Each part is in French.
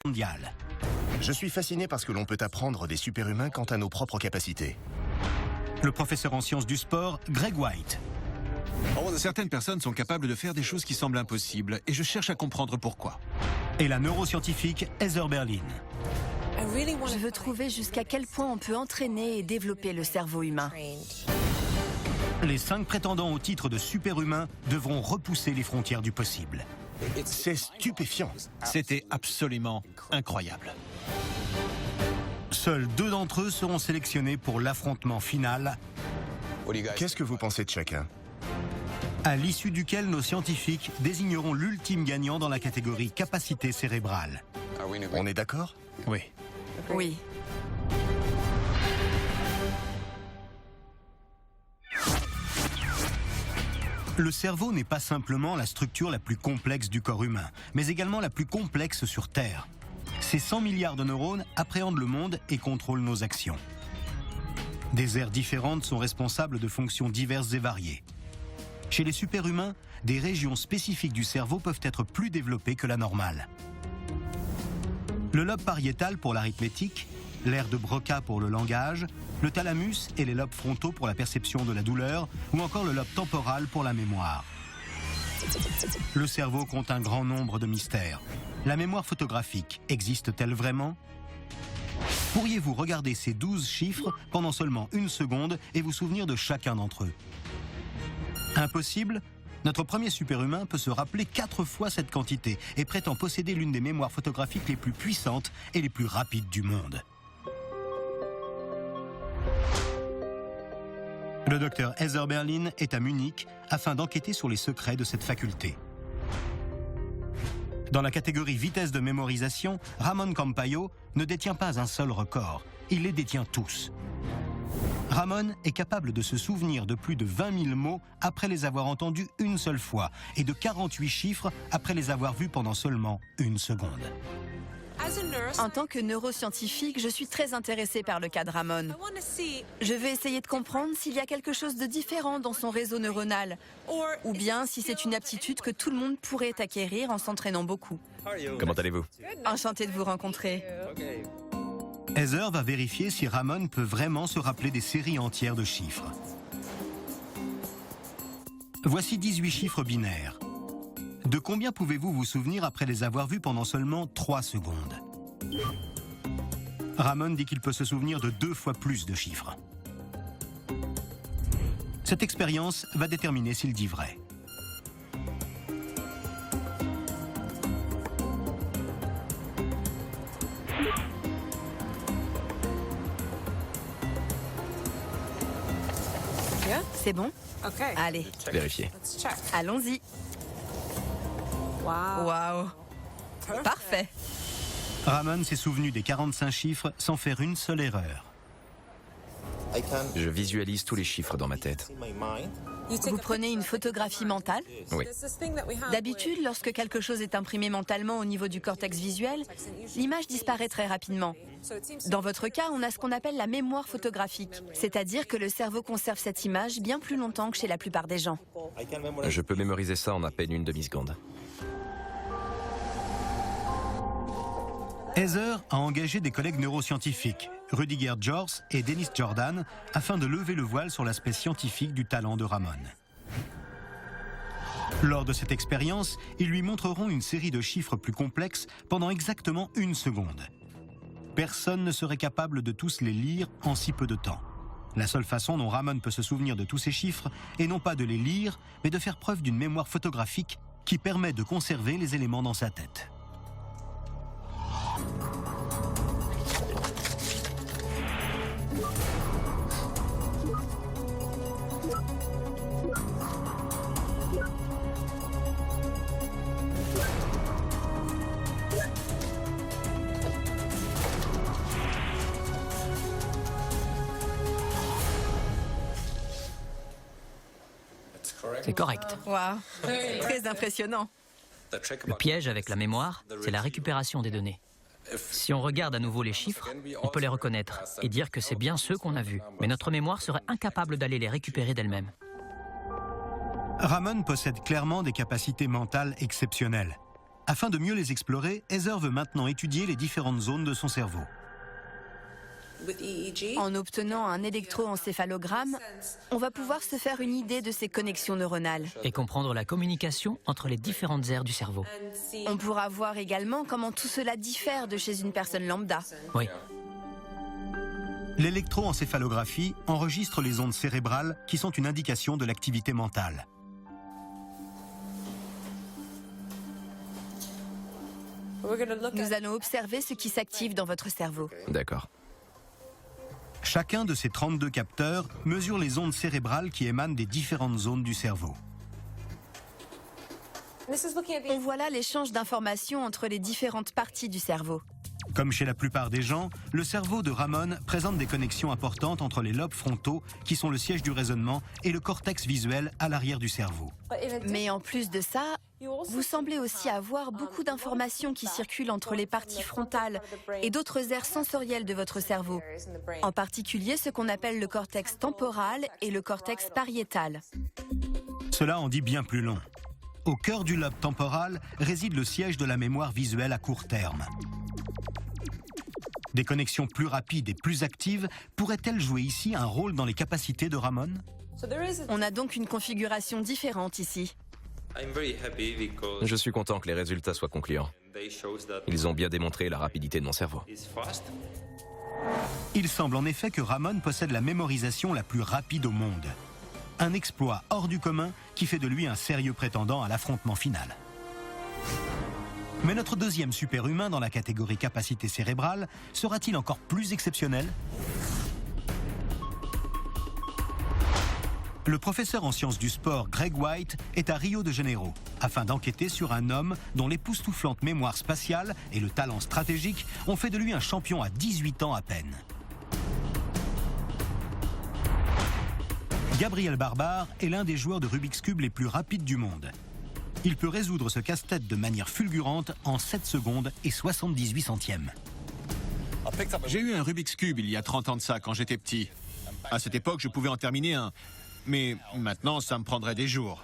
mondiale. Je suis fasciné par ce que l'on peut apprendre des super-humains quant à nos propres capacités. Le professeur en sciences du sport, Greg White. Certaines personnes sont capables de faire des choses qui semblent impossibles et je cherche à comprendre pourquoi. Et la neuroscientifique Heather Berlin. Je veux trouver jusqu'à quel point on peut entraîner et développer le cerveau humain. Les 5 prétendants au titre de super-humains devront repousser les frontières du possible. C'est stupéfiant. C'était absolument incroyable. Seuls 2 d'entre eux seront sélectionnés pour l'affrontement final, Qu'est-ce que vous pensez de chacun? à l'issue duquel nos scientifiques désigneront l'ultime gagnant dans la catégorie capacité cérébrale. On est d'accord? Oui. Oui. Le cerveau n'est pas simplement la structure la plus complexe du corps humain, mais également la plus complexe sur Terre. Ces 100 milliards de neurones appréhendent le monde et contrôlent nos actions. Des aires différentes sont responsables de fonctions diverses et variées. Chez les superhumains, des régions spécifiques du cerveau peuvent être plus développées que la normale. Le lobe pariétal pour l'arithmétique, l'aire de Broca pour le langage, le thalamus et les lobes frontaux pour la perception de la douleur, ou encore le lobe temporal pour la mémoire. Le cerveau compte un grand nombre de mystères. La mémoire photographique existe-t-elle vraiment? Pourriez-vous regarder ces 12 chiffres pendant seulement 1 seconde et vous souvenir de chacun d'entre eux? Impossible? Notre premier superhumain peut se rappeler 4 fois cette quantité et prétend posséder l'une des mémoires photographiques les plus puissantes et les plus rapides du monde. Le docteur Heather Berlin est à Munich afin d'enquêter sur les secrets de cette faculté. Dans la catégorie vitesse de mémorisation, Ramon Campayo ne détient pas un seul record, il les détient tous. Ramon est capable de se souvenir de plus de 20 000 mots après les avoir entendus une seule fois et de 48 chiffres après les avoir vus pendant seulement 1 seconde. En tant que neuroscientifique, je suis très intéressée par le cas de Ramon. Je veux essayer de comprendre s'il y a quelque chose de différent dans son réseau neuronal, ou bien si c'est une aptitude que tout le monde pourrait acquérir en s'entraînant beaucoup. Comment allez-vous? Enchantée de vous rencontrer. Heather va vérifier si Ramon peut vraiment se rappeler des séries entières de chiffres. Voici 18 chiffres binaires. De combien pouvez-vous vous souvenir après les avoir vus pendant seulement 3 secondes? Ramon dit qu'il peut se souvenir de 2 fois plus de chiffres. Cette expérience va déterminer s'il dit vrai. C'est bon? Allez, Vérifiez. allons-y. Waouh. Parfait. Ramon s'est souvenu des 45 chiffres sans faire une seule erreur. Je visualise tous les chiffres dans ma tête. Vous prenez une photographie mentale? Oui. D'habitude, lorsque quelque chose est imprimé mentalement au niveau du cortex visuel, l'image disparaît très rapidement. Dans votre cas, on a ce qu'on appelle la mémoire photographique, c'est-à-dire que le cerveau conserve cette image bien plus longtemps que chez la plupart des gens. Je peux mémoriser ça en à peine une demi-seconde. Heather a engagé des collègues neuroscientifiques, Rudiger Jors et Dennis Jordan, afin de lever le voile sur l'aspect scientifique du talent de Ramon. Lors de cette expérience, ils lui montreront une série de chiffres plus complexes pendant exactement 1 seconde. Personne ne serait capable de tous les lire en si peu de temps. La seule façon dont Ramon peut se souvenir de tous ces chiffres est non pas de les lire, mais de faire preuve d'une mémoire photographique qui permet de conserver les éléments dans sa tête. C'est correct. Waouh. Très impressionnant. Le piège avec la mémoire, c'est la récupération des données. Si on regarde à nouveau les chiffres, on peut les reconnaître et dire que c'est bien ceux qu'on a vus. Mais notre mémoire serait incapable d'aller les récupérer d'elle-même. Ramon possède clairement des capacités mentales exceptionnelles. Afin de mieux les explorer, Heather veut maintenant étudier les différentes zones de son cerveau. En obtenant un électroencéphalogramme, on va pouvoir se faire une idée de ces connexions neuronales. Et comprendre la communication entre les différentes aires du cerveau. On pourra voir également comment tout cela diffère de chez une personne lambda. Oui. L'électroencéphalographie enregistre les ondes cérébrales qui sont une indication de l'activité mentale. Nous allons observer ce qui s'active dans votre cerveau. D'accord. Chacun de ces 32 capteurs mesure les ondes cérébrales qui émanent des différentes zones du cerveau. On voit là l'échange d'informations entre les différentes parties du cerveau. Comme chez la plupart des gens, le cerveau de Ramon présente des connexions importantes entre les lobes frontaux, qui sont le siège du raisonnement, et le cortex visuel à l'arrière du cerveau. Mais en plus de ça, vous semblez aussi avoir beaucoup d'informations qui circulent entre les parties frontales et d'autres aires sensorielles de votre cerveau, en particulier ce qu'on appelle le cortex temporal et le cortex pariétal. Cela en dit bien plus long. Au cœur du lobe temporal réside le siège de la mémoire visuelle à court terme. Des connexions plus rapides et plus actives pourraient-elles jouer ici un rôle dans les capacités de Ramon? On a donc une configuration différente ici. Je suis content que les résultats soient concluants. Ils ont bien démontré la rapidité de mon cerveau. Il semble en effet que Ramon possède la mémorisation la plus rapide au monde. Un exploit hors du commun qui fait de lui un sérieux prétendant à l'affrontement final. Mais notre deuxième super-humain dans la catégorie capacité cérébrale sera-t-il encore plus exceptionnel? Le professeur en sciences du sport Greg White est à Rio de Janeiro afin d'enquêter sur un homme dont l'époustouflante mémoire spatiale et le talent stratégique ont fait de lui un champion à 18 ans à peine. Gabriel Barbare est l'un des joueurs de Rubik's Cube les plus rapides du monde. Il peut résoudre ce casse-tête de manière fulgurante en 7 secondes et 78 centièmes. J'ai eu un Rubik's Cube il y a 30 ans de ça, quand j'étais petit. À cette époque, je pouvais en terminer un. Mais maintenant, ça me prendrait des jours.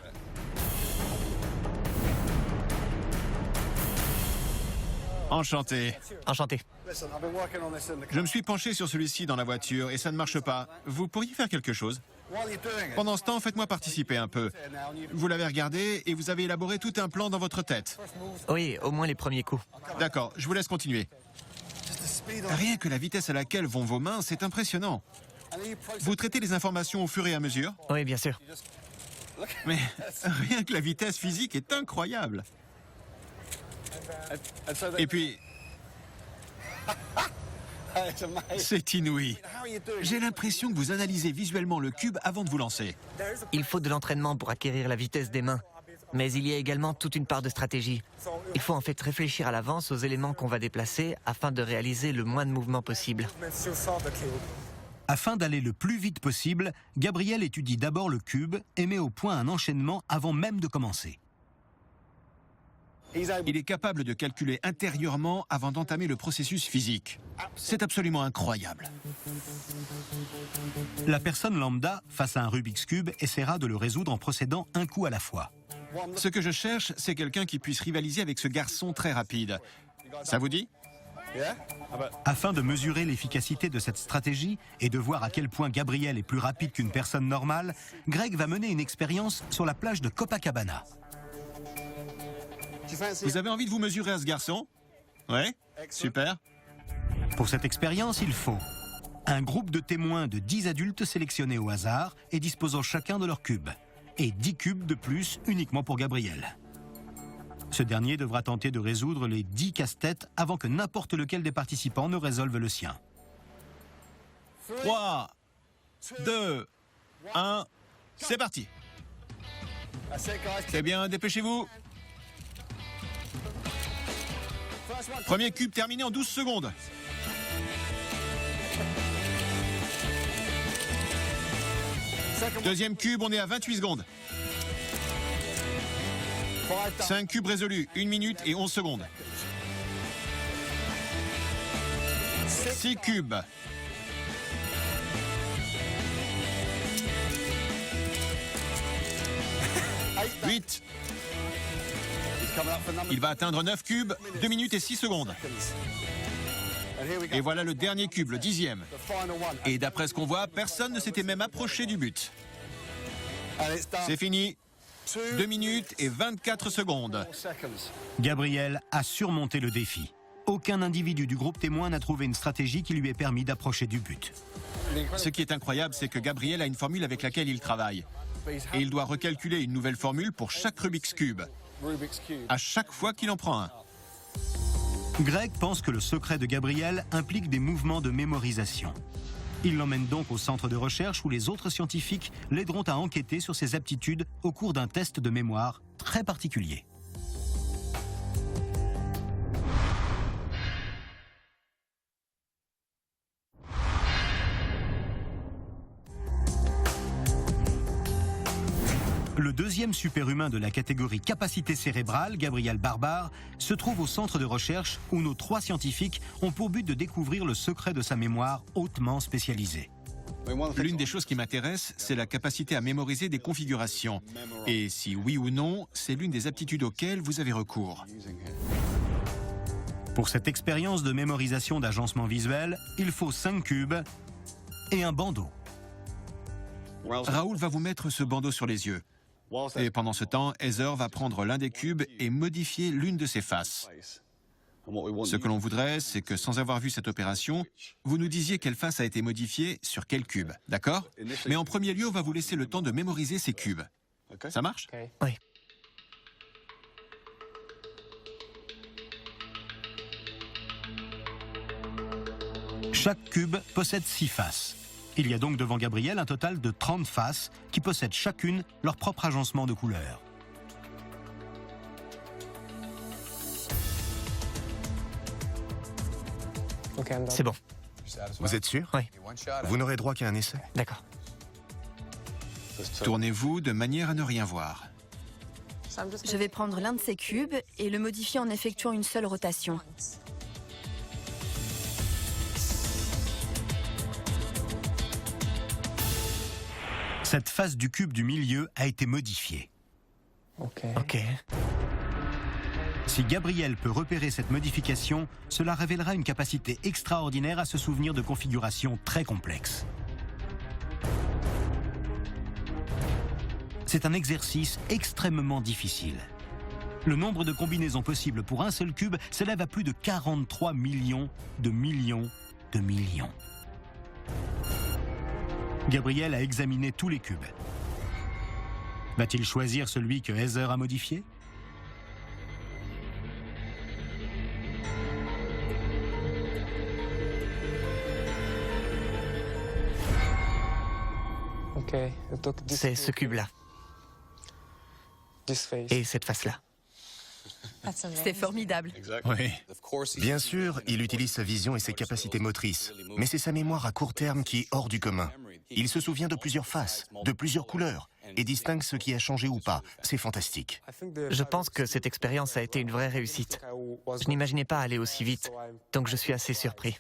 Enchanté. Enchanté. Je me suis penché sur celui-ci dans la voiture et ça ne marche pas. Vous pourriez faire quelque chose? Pendant ce temps, faites-moi participer un peu. Vous l'avez regardé et vous avez élaboré tout un plan dans votre tête. Oui, au moins les premiers coups. D'accord, je vous laisse continuer. Rien que la vitesse à laquelle vont vos mains, c'est impressionnant. Vous traitez les informations au fur et à mesure? Oui, bien sûr. Mais rien que la vitesse physique est incroyable. Et puis... C'est inouï. J'ai l'impression que vous analysez visuellement le cube avant de vous lancer. Il faut de l'entraînement pour acquérir la vitesse des mains. Mais il y a également toute une part de stratégie. Il faut en fait réfléchir à l'avance aux éléments qu'on va déplacer afin de réaliser le moins de mouvements possible. Afin d'aller le plus vite possible, Gabriel étudie d'abord le cube et met au point un enchaînement avant même de commencer. Il est capable de calculer intérieurement avant d'entamer le processus physique. C'est absolument incroyable. La personne lambda, face à un Rubik's Cube, essaiera de le résoudre en procédant un coup à la fois. Ce que je cherche, c'est quelqu'un qui puisse rivaliser avec ce garçon très rapide. Ça vous dit? Afin de mesurer l'efficacité de cette stratégie et de voir à quel point Gabriel est plus rapide qu'une personne normale, Greg va mener une expérience sur la plage de Copacabana. Vous avez envie de vous mesurer à ce garçon? Ouais? Super. Pour cette expérience, il faut un groupe de témoins de 10 adultes sélectionnés au hasard et disposant chacun de leur cube, et 10 cubes de plus uniquement pour Gabriel. Ce dernier devra tenter de résoudre les 10 casse-têtes avant que n'importe lequel des participants ne résolve le sien. 3, 2, 1, c'est parti. C'est bien, dépêchez-vous. Premier cube terminé en 12 secondes. Deuxième cube, on est à 28 secondes. 5 cubes résolus, 1 minute et 11 secondes. 6 cubes. 8. Il va atteindre 9 cubes, 2 minutes et 6 secondes. Et voilà le dernier cube, le 10e. Et d'après ce qu'on voit, personne ne s'était même approché du but. C'est fini. 2 minutes et 24 secondes. Gabriel a surmonté le défi. Aucun individu du groupe témoin n'a trouvé une stratégie qui lui ait permis d'approcher du but. Ce qui est incroyable, c'est que Gabriel a une formule avec laquelle il travaille. Et il doit recalculer une nouvelle formule pour chaque Rubik's Cube. À chaque fois qu'il en prend un. Greg pense que le secret de Gabriel implique des mouvements de mémorisation. Il l'emmène donc au centre de recherche où les autres scientifiques l'aideront à enquêter sur ses aptitudes au cours d'un test de mémoire très particulier. Le deuxième superhumain de la catégorie capacité cérébrale, Gabriel Barbare, se trouve au centre de recherche où nos 3 scientifiques ont pour but de découvrir le secret de sa mémoire hautement spécialisée. L'une des choses qui m'intéresse, c'est la capacité à mémoriser des configurations. Et si oui ou non, c'est l'une des aptitudes auxquelles vous avez recours. Pour cette expérience de mémorisation d'agencement visuel, il faut 5 cubes et un bandeau. Raoul va vous mettre ce bandeau sur les yeux. Et pendant ce temps, Heather va prendre l'un des cubes et modifier l'une de ses faces. Ce que l'on voudrait, c'est que sans avoir vu cette opération, vous nous disiez quelle face a été modifiée sur quel cube, d'accord? Mais en premier lieu, on va vous laisser le temps de mémoriser ces cubes. Ça marche? Oui. Chaque cube possède 6 faces. Il y a donc devant Gabriel un total de 30 faces qui possèdent chacune leur propre agencement de couleurs. C'est bon. Vous êtes sûr? Oui. Vous n'aurez droit qu'à un essai. D'accord. Tournez-vous de manière à ne rien voir. Je vais prendre l'un de ces cubes et le modifier en effectuant une seule rotation. Cette face du cube du milieu a été modifiée. Ok. Si Gabriel peut repérer cette modification, cela révélera une capacité extraordinaire à se souvenir de configurations très complexes. C'est un exercice extrêmement difficile. Le nombre de combinaisons possibles pour un seul cube s'élève à plus de 43 millions de millions de millions. Gabriel a examiné tous les cubes. Va-t-il choisir celui que Heather a modifié ? C'est ce cube-là. Et cette face-là. C'est formidable. Oui. Bien sûr, il utilise sa vision et ses capacités motrices, mais c'est sa mémoire à court terme qui est hors du commun. Il se souvient de plusieurs faces, de plusieurs couleurs, et distingue ce qui a changé ou pas. C'est fantastique. Je pense que cette expérience a été une vraie réussite. Je n'imaginais pas aller aussi vite, donc je suis assez surpris.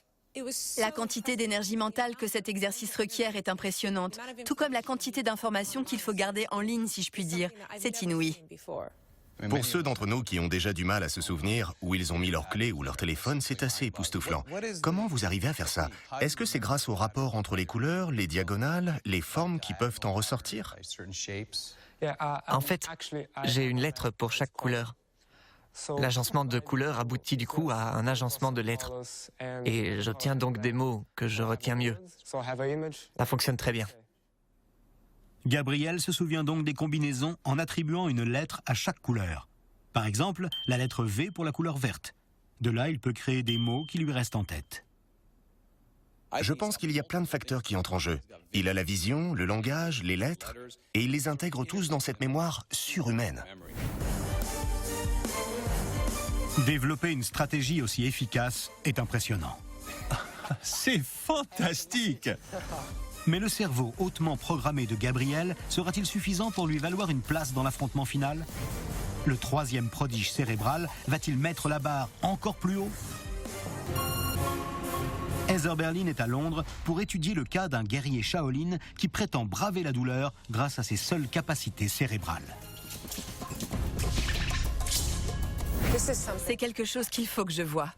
La quantité d'énergie mentale que cet exercice requiert est impressionnante, tout comme la quantité d'informations qu'il faut garder en ligne, si je puis dire. C'est inouï. Pour ceux d'entre nous qui ont déjà du mal à se souvenir où ils ont mis leurs clés ou leur téléphone, c'est assez époustouflant. Comment vous arrivez à faire ça? Est-ce que c'est grâce au rapport entre les couleurs, les diagonales, les formes qui peuvent en ressortir? En fait, j'ai une lettre pour chaque couleur. L'agencement de couleurs aboutit du coup à un agencement de lettres. Et j'obtiens donc des mots que je retiens mieux. Ça fonctionne très bien. Gabriel se souvient donc des combinaisons en attribuant une lettre à chaque couleur. Par exemple, la lettre V pour la couleur verte. De là, il peut créer des mots qui lui restent en tête. Je pense qu'il y a plein de facteurs qui entrent en jeu. Il a la vision, le langage, les lettres, et il les intègre tous dans cette mémoire surhumaine. Développer une stratégie aussi efficace est impressionnant. C'est fantastique! Mais le cerveau hautement programmé de Gabriel sera-t-il suffisant pour lui valoir une place dans l'affrontement final? Le troisième prodige cérébral va-t-il mettre la barre encore plus haut? Heather Berlin est à Londres pour étudier le cas d'un guerrier Shaolin qui prétend braver la douleur grâce à ses seules capacités cérébrales. C'est quelque chose qu'il faut que je voie.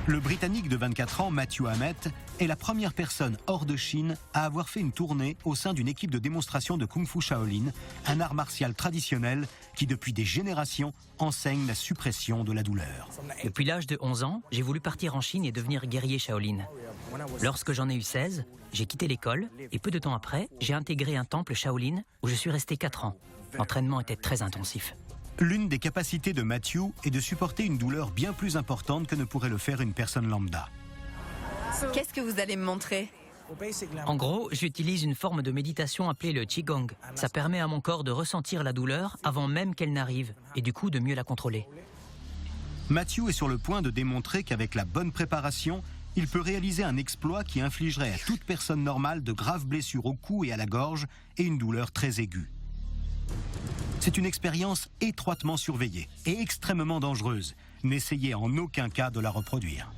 Le Britannique de 24 ans, Matthew Hammett, est la première personne hors de Chine à avoir fait une tournée au sein d'une équipe de démonstration de Kung Fu Shaolin, un art martial traditionnel qui, depuis des générations, enseigne la suppression de la douleur. Depuis l'âge de 11 ans, j'ai voulu partir en Chine et devenir guerrier Shaolin. Lorsque j'en ai eu 16, j'ai quitté l'école et peu de temps après, j'ai intégré un temple Shaolin où je suis resté 4 ans. L'entraînement était très intensif. L'une des capacités de Matthew est de supporter une douleur bien plus importante que ne pourrait le faire une personne lambda. Qu'est-ce que vous allez me montrer? En gros, j'utilise une forme de méditation appelée le Qigong. Ça permet à mon corps de ressentir la douleur avant même qu'elle n'arrive et du coup de mieux la contrôler. Matthew est sur le point de démontrer qu'avec la bonne préparation, il peut réaliser un exploit qui infligerait à toute personne normale de graves blessures au cou et à la gorge et une douleur très aiguë. C'est une expérience étroitement surveillée et extrêmement dangereuse. N'essayez en aucun cas de la reproduire.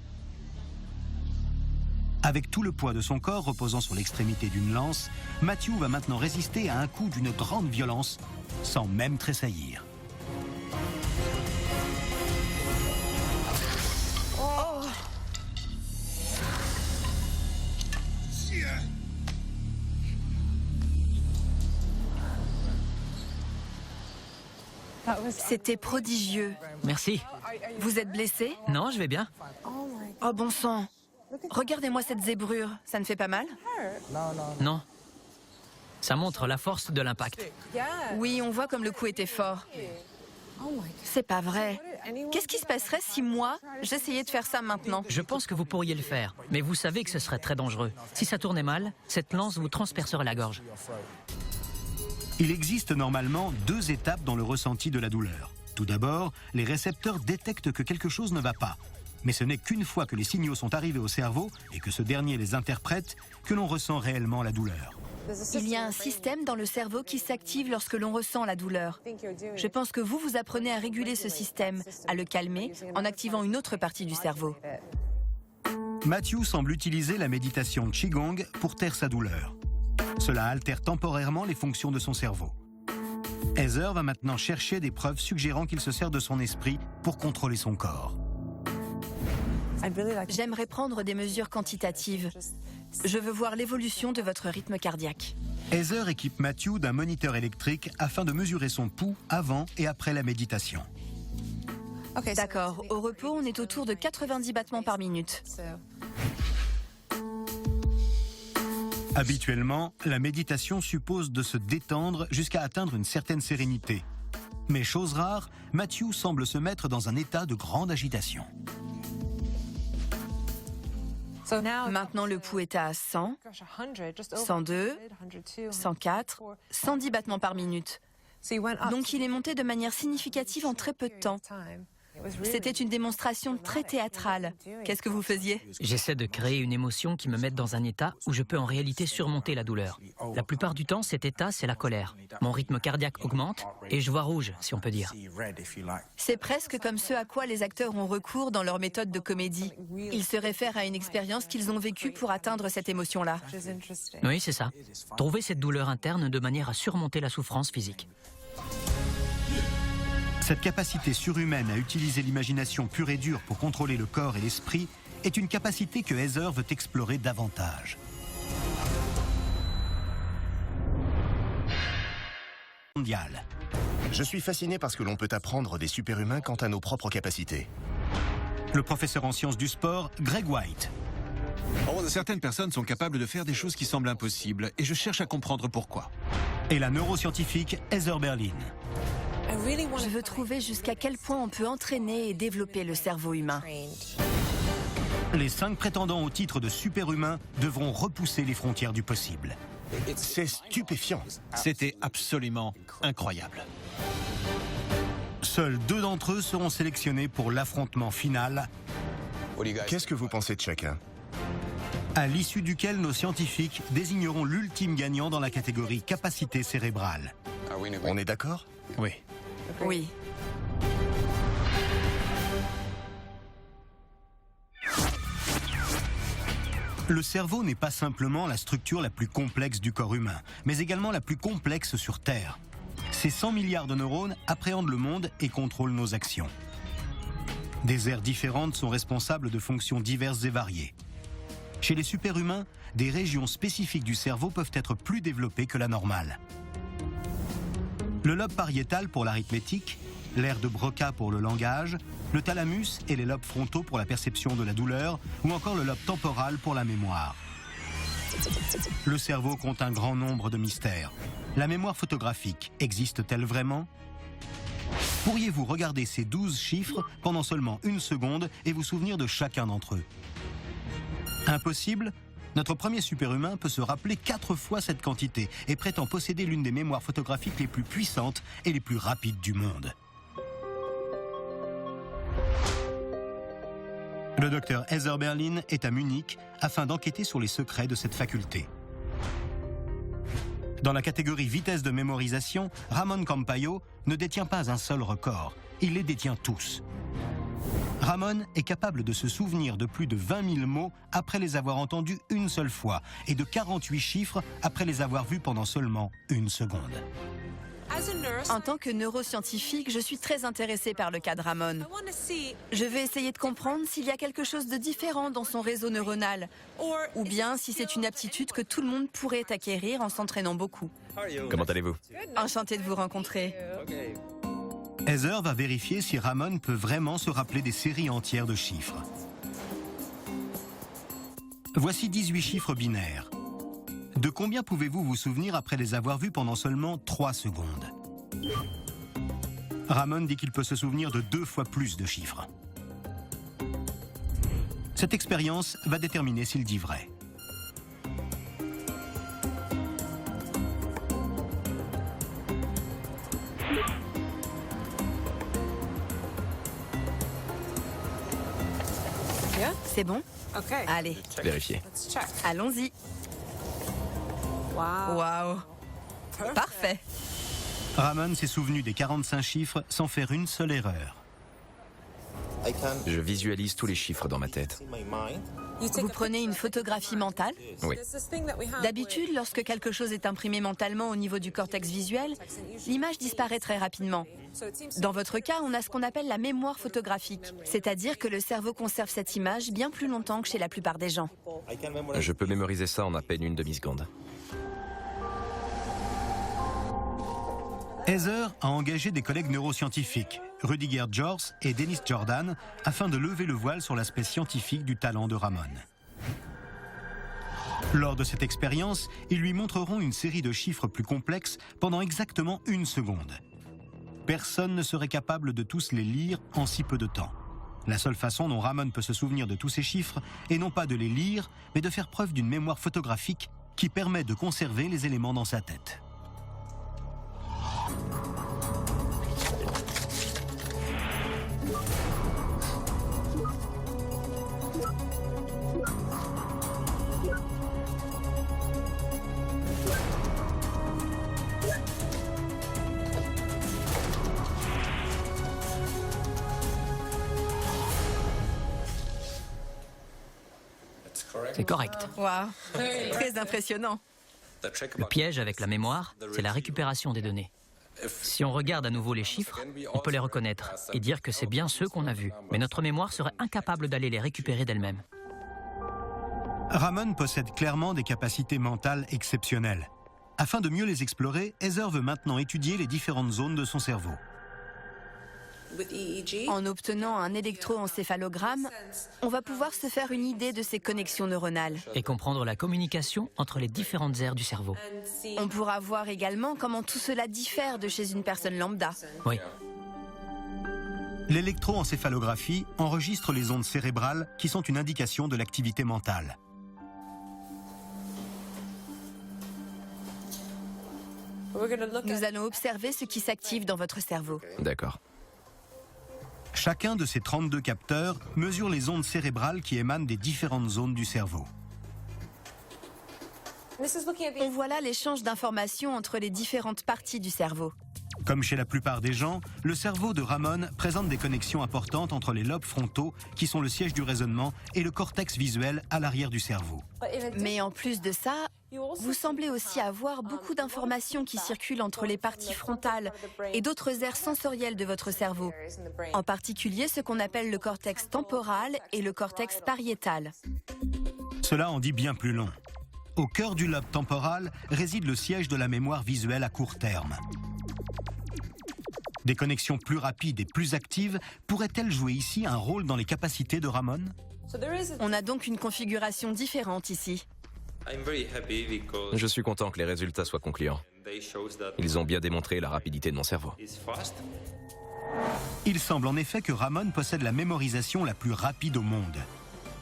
Avec tout le poids de son corps reposant sur l'extrémité d'une lance, Matthew va maintenant résister à un coup d'une grande violence, sans même tressaillir. C'était prodigieux. Merci. Vous êtes blessé? Non, je vais bien. Oh bon sang! Regardez-moi cette zébrure, ça ne fait pas mal? Non. Ça montre la force de l'impact. Oui, on voit comme le coup était fort. C'est pas vrai. Qu'est-ce qui se passerait si moi, j'essayais de faire ça maintenant? Je pense que vous pourriez le faire, mais vous savez que ce serait très dangereux. Si ça tournait mal, cette lance vous transpercerait la gorge. Il existe normalement 2 étapes dans le ressenti de la douleur. Tout d'abord, les récepteurs détectent que quelque chose ne va pas. Mais ce n'est qu'une fois que les signaux sont arrivés au cerveau et que ce dernier les interprète que l'on ressent réellement la douleur. Il y a un système dans le cerveau qui s'active lorsque l'on ressent la douleur. Je pense que vous apprenez à réguler ce système, à le calmer, en activant une autre partie du cerveau. Matthew semble utiliser la méditation Qigong pour taire sa douleur. Cela altère temporairement les fonctions de son cerveau. Heather va maintenant chercher des preuves suggérant qu'il se sert de son esprit pour contrôler son corps. J'aimerais prendre des mesures quantitatives. Je veux voir l'évolution de votre rythme cardiaque. Heather équipe Matthew d'un moniteur électrique afin de mesurer son pouls avant et après la méditation. D'accord. Au repos, on est autour de 90 battements par minute. Habituellement, la méditation suppose de se détendre jusqu'à atteindre une certaine sérénité. Mais chose rare, Matthew semble se mettre dans un état de grande agitation. Maintenant, le pouls est à 100, 102, 104, 110 battements par minute. Donc il est monté de manière significative en très peu de temps. C'était une démonstration très théâtrale. Qu'est-ce que vous faisiez? J'essaie de créer une émotion qui me mette dans un état où je peux en réalité surmonter la douleur. La plupart du temps, cet état, c'est la colère. Mon rythme cardiaque augmente et je vois rouge, si on peut dire. C'est presque comme ce à quoi les acteurs ont recours dans leur méthode de comédie. Ils se réfèrent à une expérience qu'ils ont vécue pour atteindre cette émotion-là. Oui, c'est ça. Trouver cette douleur interne de manière à surmonter la souffrance physique. Cette capacité surhumaine à utiliser l'imagination pure et dure pour contrôler le corps et l'esprit est une capacité que Heather veut explorer davantage. Mondial. Je suis fasciné par ce que l'on peut apprendre des superhumains quant à nos propres capacités. Le professeur en sciences du sport, Greg White. Certaines personnes sont capables de faire des choses qui semblent impossibles et je cherche à comprendre pourquoi. Et la neuroscientifique Heather Berlin. Je veux trouver jusqu'à quel point on peut entraîner et développer le cerveau humain. Les 5 prétendants au titre de super-humains devront repousser les frontières du possible. C'est stupéfiant. C'était absolument incroyable. Seuls 2 d'entre eux seront sélectionnés pour l'affrontement final. Qu'est-ce que vous pensez de chacun? À l'issue duquel nos scientifiques désigneront l'ultime gagnant dans la catégorie capacité cérébrale. On est d'accord? Oui. Oui. Le cerveau n'est pas simplement la structure la plus complexe du corps humain, mais également la plus complexe sur Terre. Ces 100 milliards de neurones appréhendent le monde et contrôlent nos actions. Des aires différentes sont responsables de fonctions diverses et variées. Chez les superhumains, des régions spécifiques du cerveau peuvent être plus développées que la normale. Le lobe pariétal pour l'arithmétique, l'aire de Broca pour le langage, le thalamus et les lobes frontaux pour la perception de la douleur, ou encore le lobe temporal pour la mémoire. Le cerveau compte un grand nombre de mystères. La mémoire photographique existe-t-elle vraiment ? Pourriez-vous regarder ces 12 chiffres pendant seulement une seconde et vous souvenir de chacun d'entre eux ? Impossible ? Notre premier superhumain peut se rappeler 4 fois cette quantité et prétend posséder l'une des mémoires photographiques les plus puissantes et les plus rapides du monde. Le docteur Heather Berlin est à Munich afin d'enquêter sur les secrets de cette faculté. Dans la catégorie vitesse de mémorisation, Ramon Campayo ne détient pas un seul record, il les détient tous. Ramon est capable de se souvenir de plus de 20 000 mots après les avoir entendus une seule fois et de 48 chiffres après les avoir vus pendant seulement une seconde. En tant que neuroscientifique, je suis très intéressée par le cas de Ramon. Je vais essayer de comprendre s'il y a quelque chose de différent dans son réseau neuronal, ou bien si c'est une aptitude que tout le monde pourrait acquérir en s'entraînant beaucoup. Comment allez-vous? Enchantée de vous rencontrer. Heather va vérifier si Ramon peut vraiment se rappeler des séries entières de chiffres. Voici 18 chiffres binaires. De combien pouvez-vous vous souvenir après les avoir vus pendant seulement 3 secondes? Ramon dit qu'il peut se souvenir de 2 fois plus de chiffres. Cette expérience va déterminer s'il dit vrai. C'est bon? Allez, Vérifiez. allons-y. Waouh. Parfait. Ramon s'est souvenu des 45 chiffres sans faire une seule erreur. Je visualise tous les chiffres dans ma tête. Vous prenez une photographie mentale? Oui. D'habitude, lorsque quelque chose est imprimé mentalement au niveau du cortex visuel, l'image disparaît très rapidement. Dans votre cas, on a ce qu'on appelle la mémoire photographique, c'est-à-dire que le cerveau conserve cette image bien plus longtemps que chez la plupart des gens. Je peux mémoriser ça en à peine une demi-seconde. Heather a engagé des collègues neuroscientifiques, Rudiger Jors et Dennis Jordan, afin de lever le voile sur l'aspect scientifique du talent de Ramon. Lors de cette expérience, ils lui montreront une série de chiffres plus complexes pendant exactement une seconde. Personne ne serait capable de tous les lire en si peu de temps. La seule façon dont Ramon peut se souvenir de tous ces chiffres est non pas de les lire, mais de faire preuve d'une mémoire photographique qui permet de conserver les éléments dans sa tête. C'est correct. Waouh. Très impressionnant. Le piège avec la mémoire, c'est la récupération des données. Si on regarde à nouveau les chiffres, on peut les reconnaître et dire que c'est bien ceux qu'on a vus. Mais notre mémoire serait incapable d'aller les récupérer d'elle-même. Ramon possède clairement des capacités mentales exceptionnelles. Afin de mieux les explorer, Heather veut maintenant étudier les différentes zones de son cerveau. En obtenant un électroencéphalogramme, on va pouvoir se faire une idée de ces connexions neuronales. Et comprendre la communication entre les différentes aires du cerveau. On pourra voir également comment tout cela diffère de chez une personne lambda. Oui. L'électroencéphalographie enregistre les ondes cérébrales qui sont une indication de l'activité mentale. Nous allons observer ce qui s'active dans votre cerveau. D'accord. Chacun de ces 32 capteurs mesure les ondes cérébrales qui émanent des différentes zones du cerveau. On voit là l'échange d'informations entre les différentes parties du cerveau. Comme chez la plupart des gens, le cerveau de Ramon présente des connexions importantes entre les lobes frontaux, qui sont le siège du raisonnement, et le cortex visuel à l'arrière du cerveau. Mais en plus de ça, vous semblez aussi avoir beaucoup d'informations qui circulent entre les parties frontales et d'autres aires sensorielles de votre cerveau, en particulier ce qu'on appelle le cortex temporal et le cortex pariétal. Cela en dit bien plus long. Au cœur du lobe temporal réside le siège de la mémoire visuelle à court terme. Des connexions plus rapides et plus actives pourraient-elles jouer ici un rôle dans les capacités de Ramon? On a donc une configuration différente ici. Je suis content que les résultats soient concluants. Ils ont bien démontré la rapidité de mon cerveau. Il semble en effet que Ramon possède la mémorisation la plus rapide au monde.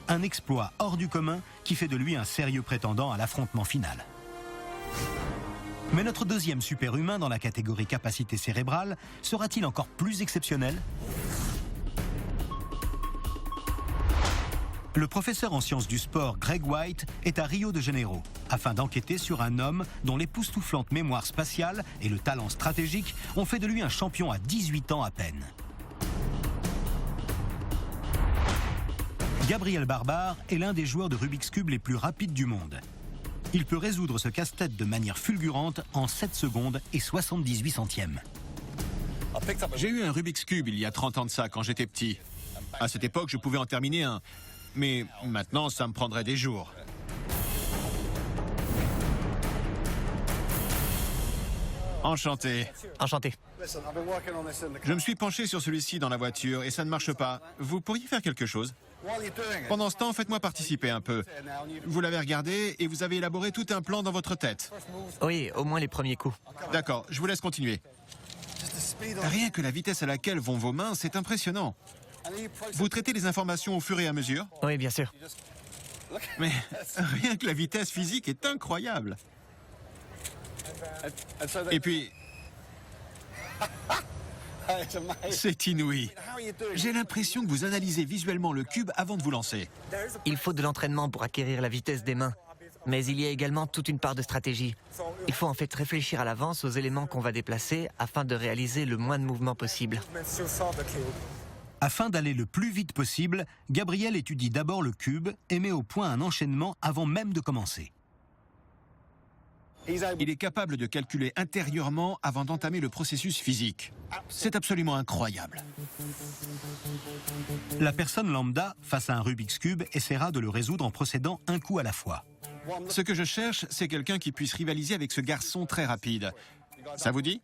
Un exploit hors du commun qui fait de lui un sérieux prétendant à l'affrontement final. Mais notre deuxième super-humain dans la catégorie capacité cérébrale sera-t-il encore plus exceptionnel? Le professeur en sciences du sport Greg White est à Rio de Janeiro afin d'enquêter sur un homme dont l'époustouflante mémoire spatiale et le talent stratégique ont fait de lui un champion à 18 ans à peine. Gabriel Barbare est l'un des joueurs de Rubik's Cube les plus rapides du monde. Il peut résoudre ce casse-tête de manière fulgurante en 7 secondes et 78 centièmes. J'ai eu un Rubik's Cube il y a 30 ans de ça, quand j'étais petit. À cette époque, je pouvais en terminer un. Mais maintenant, ça me prendrait des jours. Enchanté. Enchanté. Je me suis penché sur celui-ci dans la voiture et ça ne marche pas. Vous pourriez faire quelque chose? Pendant ce temps, faites-moi participer un peu. Vous l'avez regardé et vous avez élaboré tout un plan dans votre tête. Oui, au moins les premiers coups. D'accord, je vous laisse continuer. Rien que la vitesse à laquelle vont vos mains, c'est impressionnant. Vous traitez les informations au fur et à mesure? Oui, bien sûr. Mais rien que la vitesse physique est incroyable. Et puis... c'est inouï. J'ai l'impression que vous analysez visuellement le cube avant de vous lancer. Il faut de l'entraînement pour acquérir la vitesse des mains. Mais il y a également toute une part de stratégie. Il faut en fait réfléchir à l'avance aux éléments qu'on va déplacer afin de réaliser le moins de mouvements possible. Afin d'aller le plus vite possible, Gabriel étudie d'abord le cube et met au point un enchaînement avant même de commencer. Il est capable de calculer intérieurement avant d'entamer le processus physique. C'est absolument incroyable. La personne lambda, face à un Rubik's Cube, essaiera de le résoudre en procédant un coup à la fois. Ce que je cherche, c'est quelqu'un qui puisse rivaliser avec ce garçon très rapide. Ça vous dit?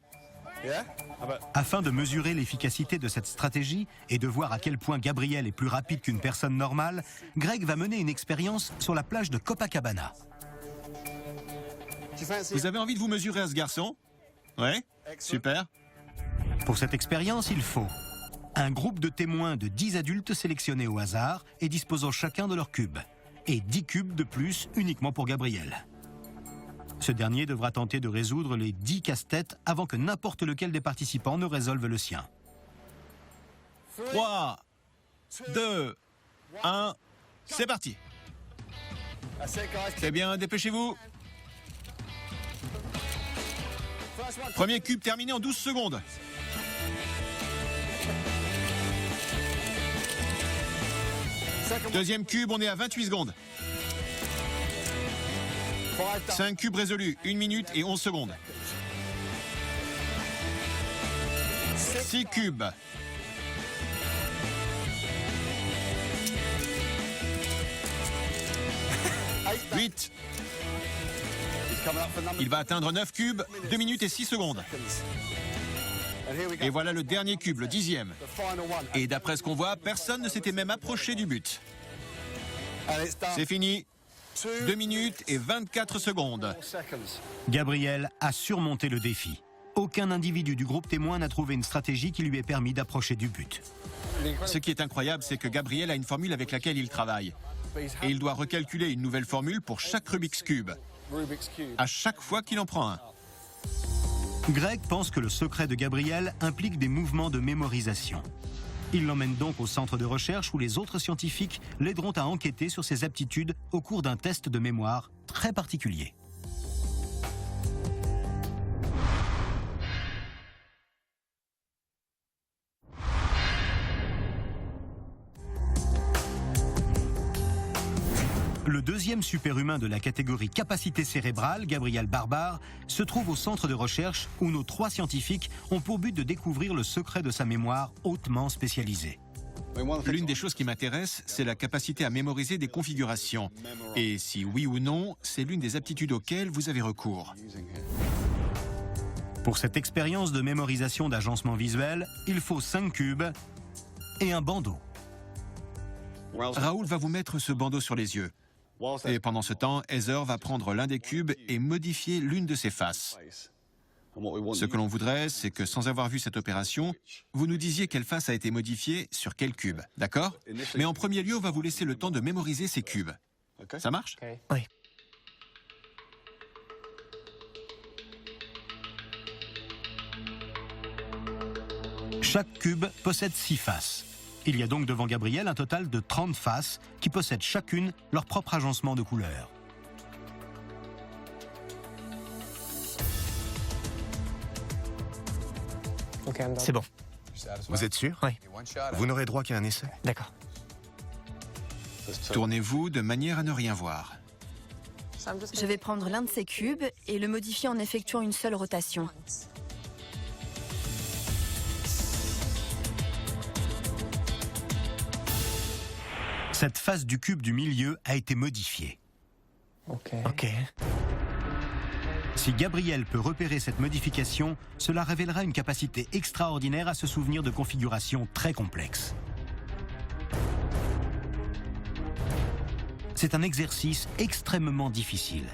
Afin de mesurer l'efficacité de cette stratégie et de voir à quel point Gabriel est plus rapide qu'une personne normale, Greg va mener une expérience sur la plage de Copacabana. Vous avez envie de vous mesurer à ce garçon? Ouais, super. Pour cette expérience, il faut un groupe de témoins de 10 adultes sélectionnés au hasard et disposant chacun de leur cube, et 10 cubes de plus uniquement pour Gabriel. Ce dernier devra tenter de résoudre les 10 casse-têtes avant que n'importe lequel des participants ne résolve le sien. 3, 2, 1, c'est parti. C'est bien, dépêchez-vous. Premier cube terminé en 12 secondes. Deuxième cube, on est à 28 secondes. 5 cubes résolus, 1 minute et 11 secondes. 6 cubes. 8. Il va atteindre 9 cubes, 2 minutes et 6 secondes. Et voilà le dernier cube, le 10e. Et d'après ce qu'on voit, personne ne s'était même approché du but. C'est fini. 2 minutes et 24 secondes. Gabriel a surmonté le défi. Aucun individu du groupe témoin n'a trouvé une stratégie qui lui ait permis d'approcher du but. Ce qui est incroyable, c'est que Gabriel a une formule avec laquelle il travaille. Et il doit recalculer une nouvelle formule pour chaque Rubik's Cube. À chaque fois qu'il en prend un. Greg pense que le secret de Gabriel implique des mouvements de mémorisation. Il l'emmène donc au centre de recherche où les autres scientifiques l'aideront à enquêter sur ses aptitudes au cours d'un test de mémoire très particulier. Le deuxième superhumain de la catégorie capacité cérébrale, Gabriel Barbare, se trouve au centre de recherche où nos 3 scientifiques ont pour but de découvrir le secret de sa mémoire hautement spécialisée. L'une des choses qui m'intéresse, c'est la capacité à mémoriser des configurations. Et si oui ou non, c'est l'une des aptitudes auxquelles vous avez recours. Pour cette expérience de mémorisation d'agencement visuel, il faut 5 cubes et un bandeau. Raoul va vous mettre ce bandeau sur les yeux. Et pendant ce temps, Heather va prendre l'un des cubes et modifier l'une de ses faces. Ce que l'on voudrait, c'est que sans avoir vu cette opération, vous nous disiez quelle face a été modifiée sur quel cube, d'accord? Mais en premier lieu, on va vous laisser le temps de mémoriser ces cubes. Ça marche? Oui. Chaque cube possède 6 faces. Il y a donc devant Gabriel un total de 30 faces qui possèdent chacune leur propre agencement de couleurs. C'est bon. Vous êtes sûr? Oui. Vous n'aurez droit qu'à un essai? D'accord. Tournez-vous de manière à ne rien voir. Je vais prendre l'un de ces cubes et le modifier en effectuant une seule rotation. Cette face du cube du milieu a été modifiée. Ok. Si Gabriel peut repérer cette modification, cela révélera une capacité extraordinaire à se souvenir de configurations très complexes. C'est un exercice extrêmement difficile.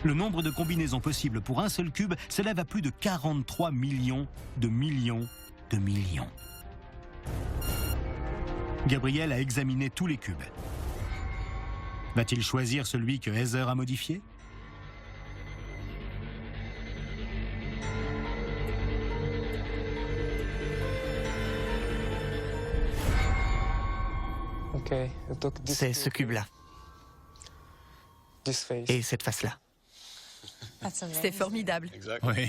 Le nombre de combinaisons possibles pour un seul cube s'élève à plus de 43 millions de millions de millions. Gabriel a examiné tous les cubes. Va-t-il choisir celui que Heather a modifié ? C'est ce cube-là. Et cette face-là. C'est formidable. Oui.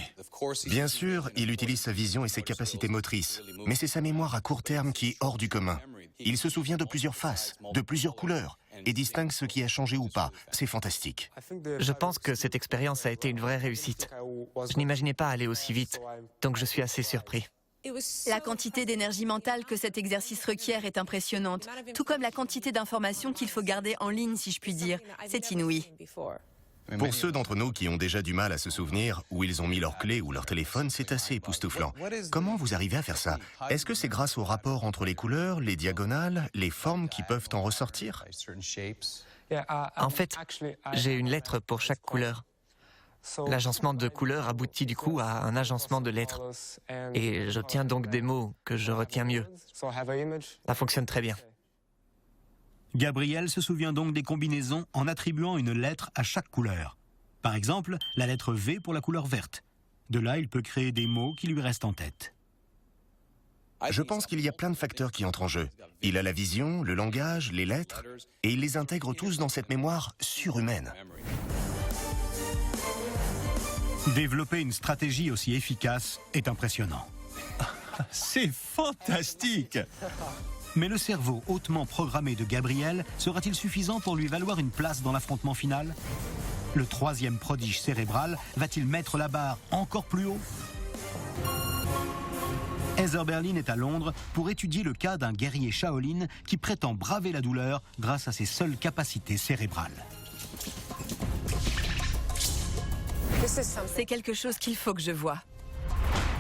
Bien sûr, il utilise sa vision et ses capacités motrices, mais c'est sa mémoire à court terme qui est hors du commun. Il se souvient de plusieurs faces, de plusieurs couleurs, et distingue ce qui a changé ou pas. C'est fantastique. Je pense que cette expérience a été une vraie réussite. Je n'imaginais pas aller aussi vite, donc je suis assez surpris. La quantité d'énergie mentale que cet exercice requiert est impressionnante, tout comme la quantité d'informations qu'il faut garder en ligne, si je puis dire. C'est inouï. Pour ceux d'entre nous qui ont déjà du mal à se souvenir où ils ont mis leurs clés ou leur téléphone, c'est assez époustouflant. Comment vous arrivez à faire ça? Est-ce que c'est grâce au rapport entre les couleurs, les diagonales, les formes qui peuvent en ressortir? En fait, j'ai une lettre pour chaque couleur. L'agencement de couleurs aboutit du coup à un agencement de lettres. Et j'obtiens donc des mots que je retiens mieux. Ça fonctionne très bien. Gabriel se souvient donc des combinaisons en attribuant une lettre à chaque couleur. Par exemple, la lettre V pour la couleur verte. De là, il peut créer des mots qui lui restent en tête. Je pense qu'il y a plein de facteurs qui entrent en jeu. Il a la vision, le langage, les lettres, et il les intègre tous dans cette mémoire surhumaine. Développer une stratégie aussi efficace est impressionnant. C'est fantastique! Mais le cerveau hautement programmé de Gabriel sera-t-il suffisant pour lui valoir une place dans l'affrontement final? Le troisième prodige cérébral va-t-il mettre la barre encore plus haut? Heather Berlin est à Londres pour étudier le cas d'un guerrier Shaolin qui prétend braver la douleur grâce à ses seules capacités cérébrales. C'est quelque chose qu'il faut que je voie.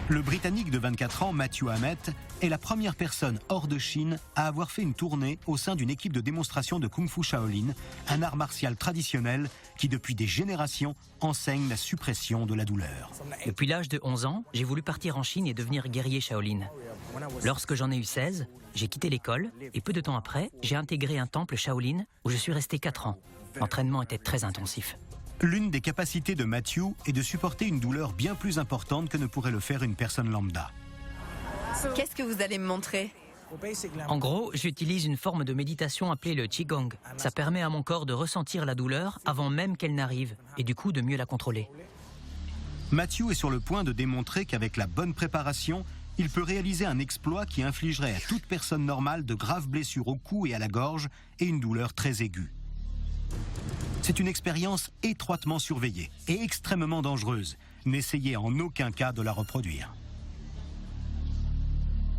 Le Britannique de 24 ans, Matthew Hammett, est la première personne hors de Chine à avoir fait une tournée au sein d'une équipe de démonstration de Kung Fu Shaolin, un art martial traditionnel qui, depuis des générations, enseigne la suppression de la douleur. Depuis l'âge de 11 ans, j'ai voulu partir en Chine et devenir guerrier Shaolin. Lorsque j'en ai eu 16, j'ai quitté l'école et peu de temps après, j'ai intégré un temple Shaolin où je suis resté 4 ans. L'entraînement était très intensif. L'une des capacités de Matthew est de supporter une douleur bien plus importante que ne pourrait le faire une personne lambda. Qu'est-ce que vous allez me montrer? En gros, j'utilise une forme de méditation appelée le Qigong. Ça permet à mon corps de ressentir la douleur avant même qu'elle n'arrive et du coup de mieux la contrôler. Matthew est sur le point de démontrer qu'avec la bonne préparation, il peut réaliser un exploit qui infligerait à toute personne normale de graves blessures au cou et à la gorge et une douleur très aiguë. C'est une expérience étroitement surveillée et extrêmement dangereuse. N'essayez en aucun cas de la reproduire.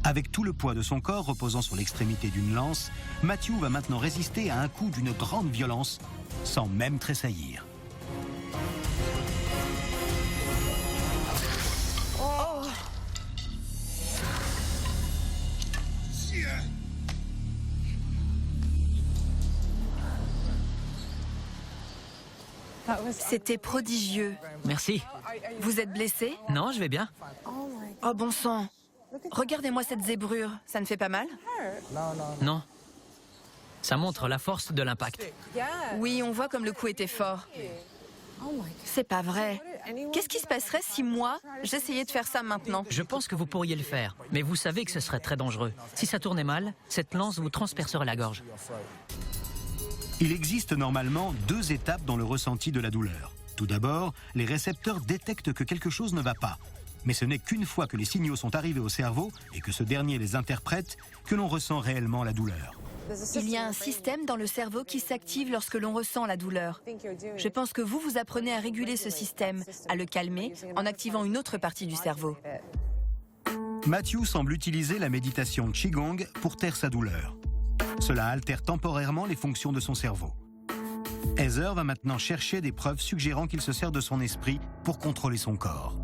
Avec tout le poids de son corps reposant sur l'extrémité d'une lance, Matthew va maintenant résister à un coup d'une grande violence, sans même tressaillir. C'était prodigieux. Merci. Vous êtes blessé? Non, je vais bien. Oh bon sang! Regardez-moi cette zébrure, ça ne fait pas mal? Non. Ça montre la force de l'impact. Oui, on voit comme le coup était fort. C'est pas vrai. Qu'est-ce qui se passerait si moi, j'essayais de faire ça maintenant? Je pense que vous pourriez le faire, mais vous savez que ce serait très dangereux. Si ça tournait mal, cette lance vous transpercerait la gorge. Il existe normalement 2 étapes dans le ressenti de la douleur. Tout d'abord, les récepteurs détectent que quelque chose ne va pas. Mais ce n'est qu'une fois que les signaux sont arrivés au cerveau et que ce dernier les interprète que l'on ressent réellement la douleur. Il y a un système dans le cerveau qui s'active lorsque l'on ressent la douleur. Je pense que vous apprenez à réguler ce système, à le calmer, en activant une autre partie du cerveau. Matthew semble utiliser la méditation Qigong pour taire sa douleur. Cela altère temporairement les fonctions de son cerveau. Heather va maintenant chercher des preuves suggérant qu'il se sert de son esprit pour contrôler son corps.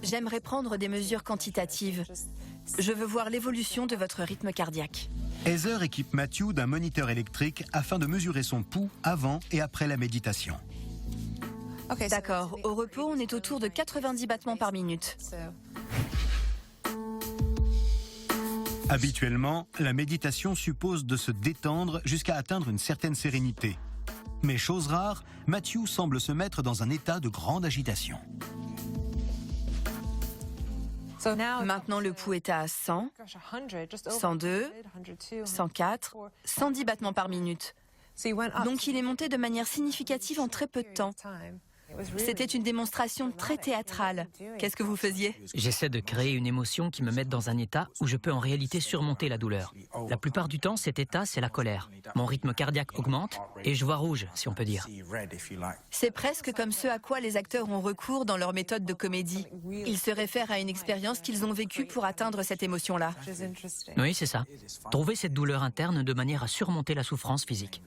J'aimerais prendre des mesures quantitatives. Je veux voir l'évolution de votre rythme cardiaque. Heather équipe Matthew d'un moniteur électrique afin de mesurer son pouls avant et après la méditation. D'accord, au repos, on est autour de 90 battements par minute. Habituellement, la méditation suppose de se détendre jusqu'à atteindre une certaine sérénité. Mais chose rare, Matthew semble se mettre dans un état de grande agitation. Maintenant, le pouls est à 100, 102, 104, 110 battements par minute. Donc il est monté de manière significative en très peu de temps. C'était une démonstration très théâtrale. Qu'est-ce que vous faisiez? J'essaie de créer une émotion qui me mette dans un état où je peux en réalité surmonter la douleur. La plupart du temps, cet état, c'est la colère. Mon rythme cardiaque augmente et je vois rouge, si on peut dire. C'est presque comme ce à quoi les acteurs ont recours dans leur méthode de comédie. Ils se réfèrent à une expérience qu'ils ont vécue pour atteindre cette émotion-là. Oui, c'est ça. Trouver cette douleur interne de manière à surmonter la souffrance physique.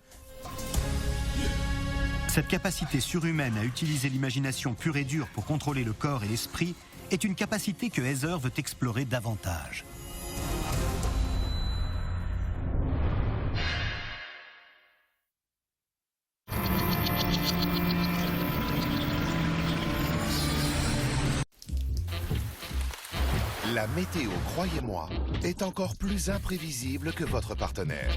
Cette capacité surhumaine à utiliser l'imagination pure et dure pour contrôler le corps et l'esprit est une capacité que Heather veut explorer davantage. La météo, croyez-moi, est encore plus imprévisible que votre partenaire.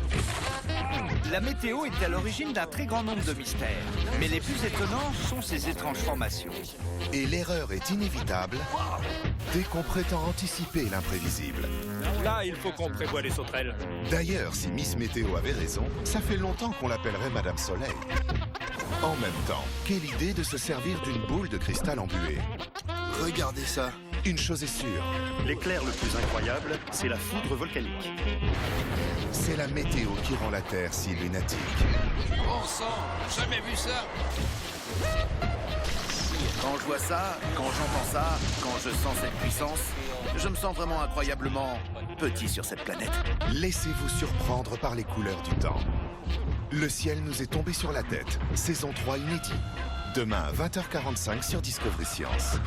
La météo est à l'origine d'un très grand nombre de mystères, mais les plus étonnants sont ses étranges formations. Et l'erreur est inévitable dès qu'on prétend anticiper l'imprévisible. Là, il faut qu'on prévoie les sauterelles. D'ailleurs, si Miss Météo avait raison, ça fait longtemps qu'on l'appellerait Madame Soleil. En même temps, quelle idée de se servir d'une boule de cristal embuée. Regardez ça. Une chose est sûre. L'éclair le plus incroyable, c'est la foudre volcanique. C'est la météo qui rend la Terre si lunatique. Bon sang, jamais vu ça. Quand je vois ça, quand j'entends ça, quand je sens cette puissance, je me sens vraiment incroyablement petit sur cette planète. Laissez-vous surprendre par les couleurs du temps. Le ciel nous est tombé sur la tête. Saison 3 inédit. Demain à 20h45 sur Discovery Science.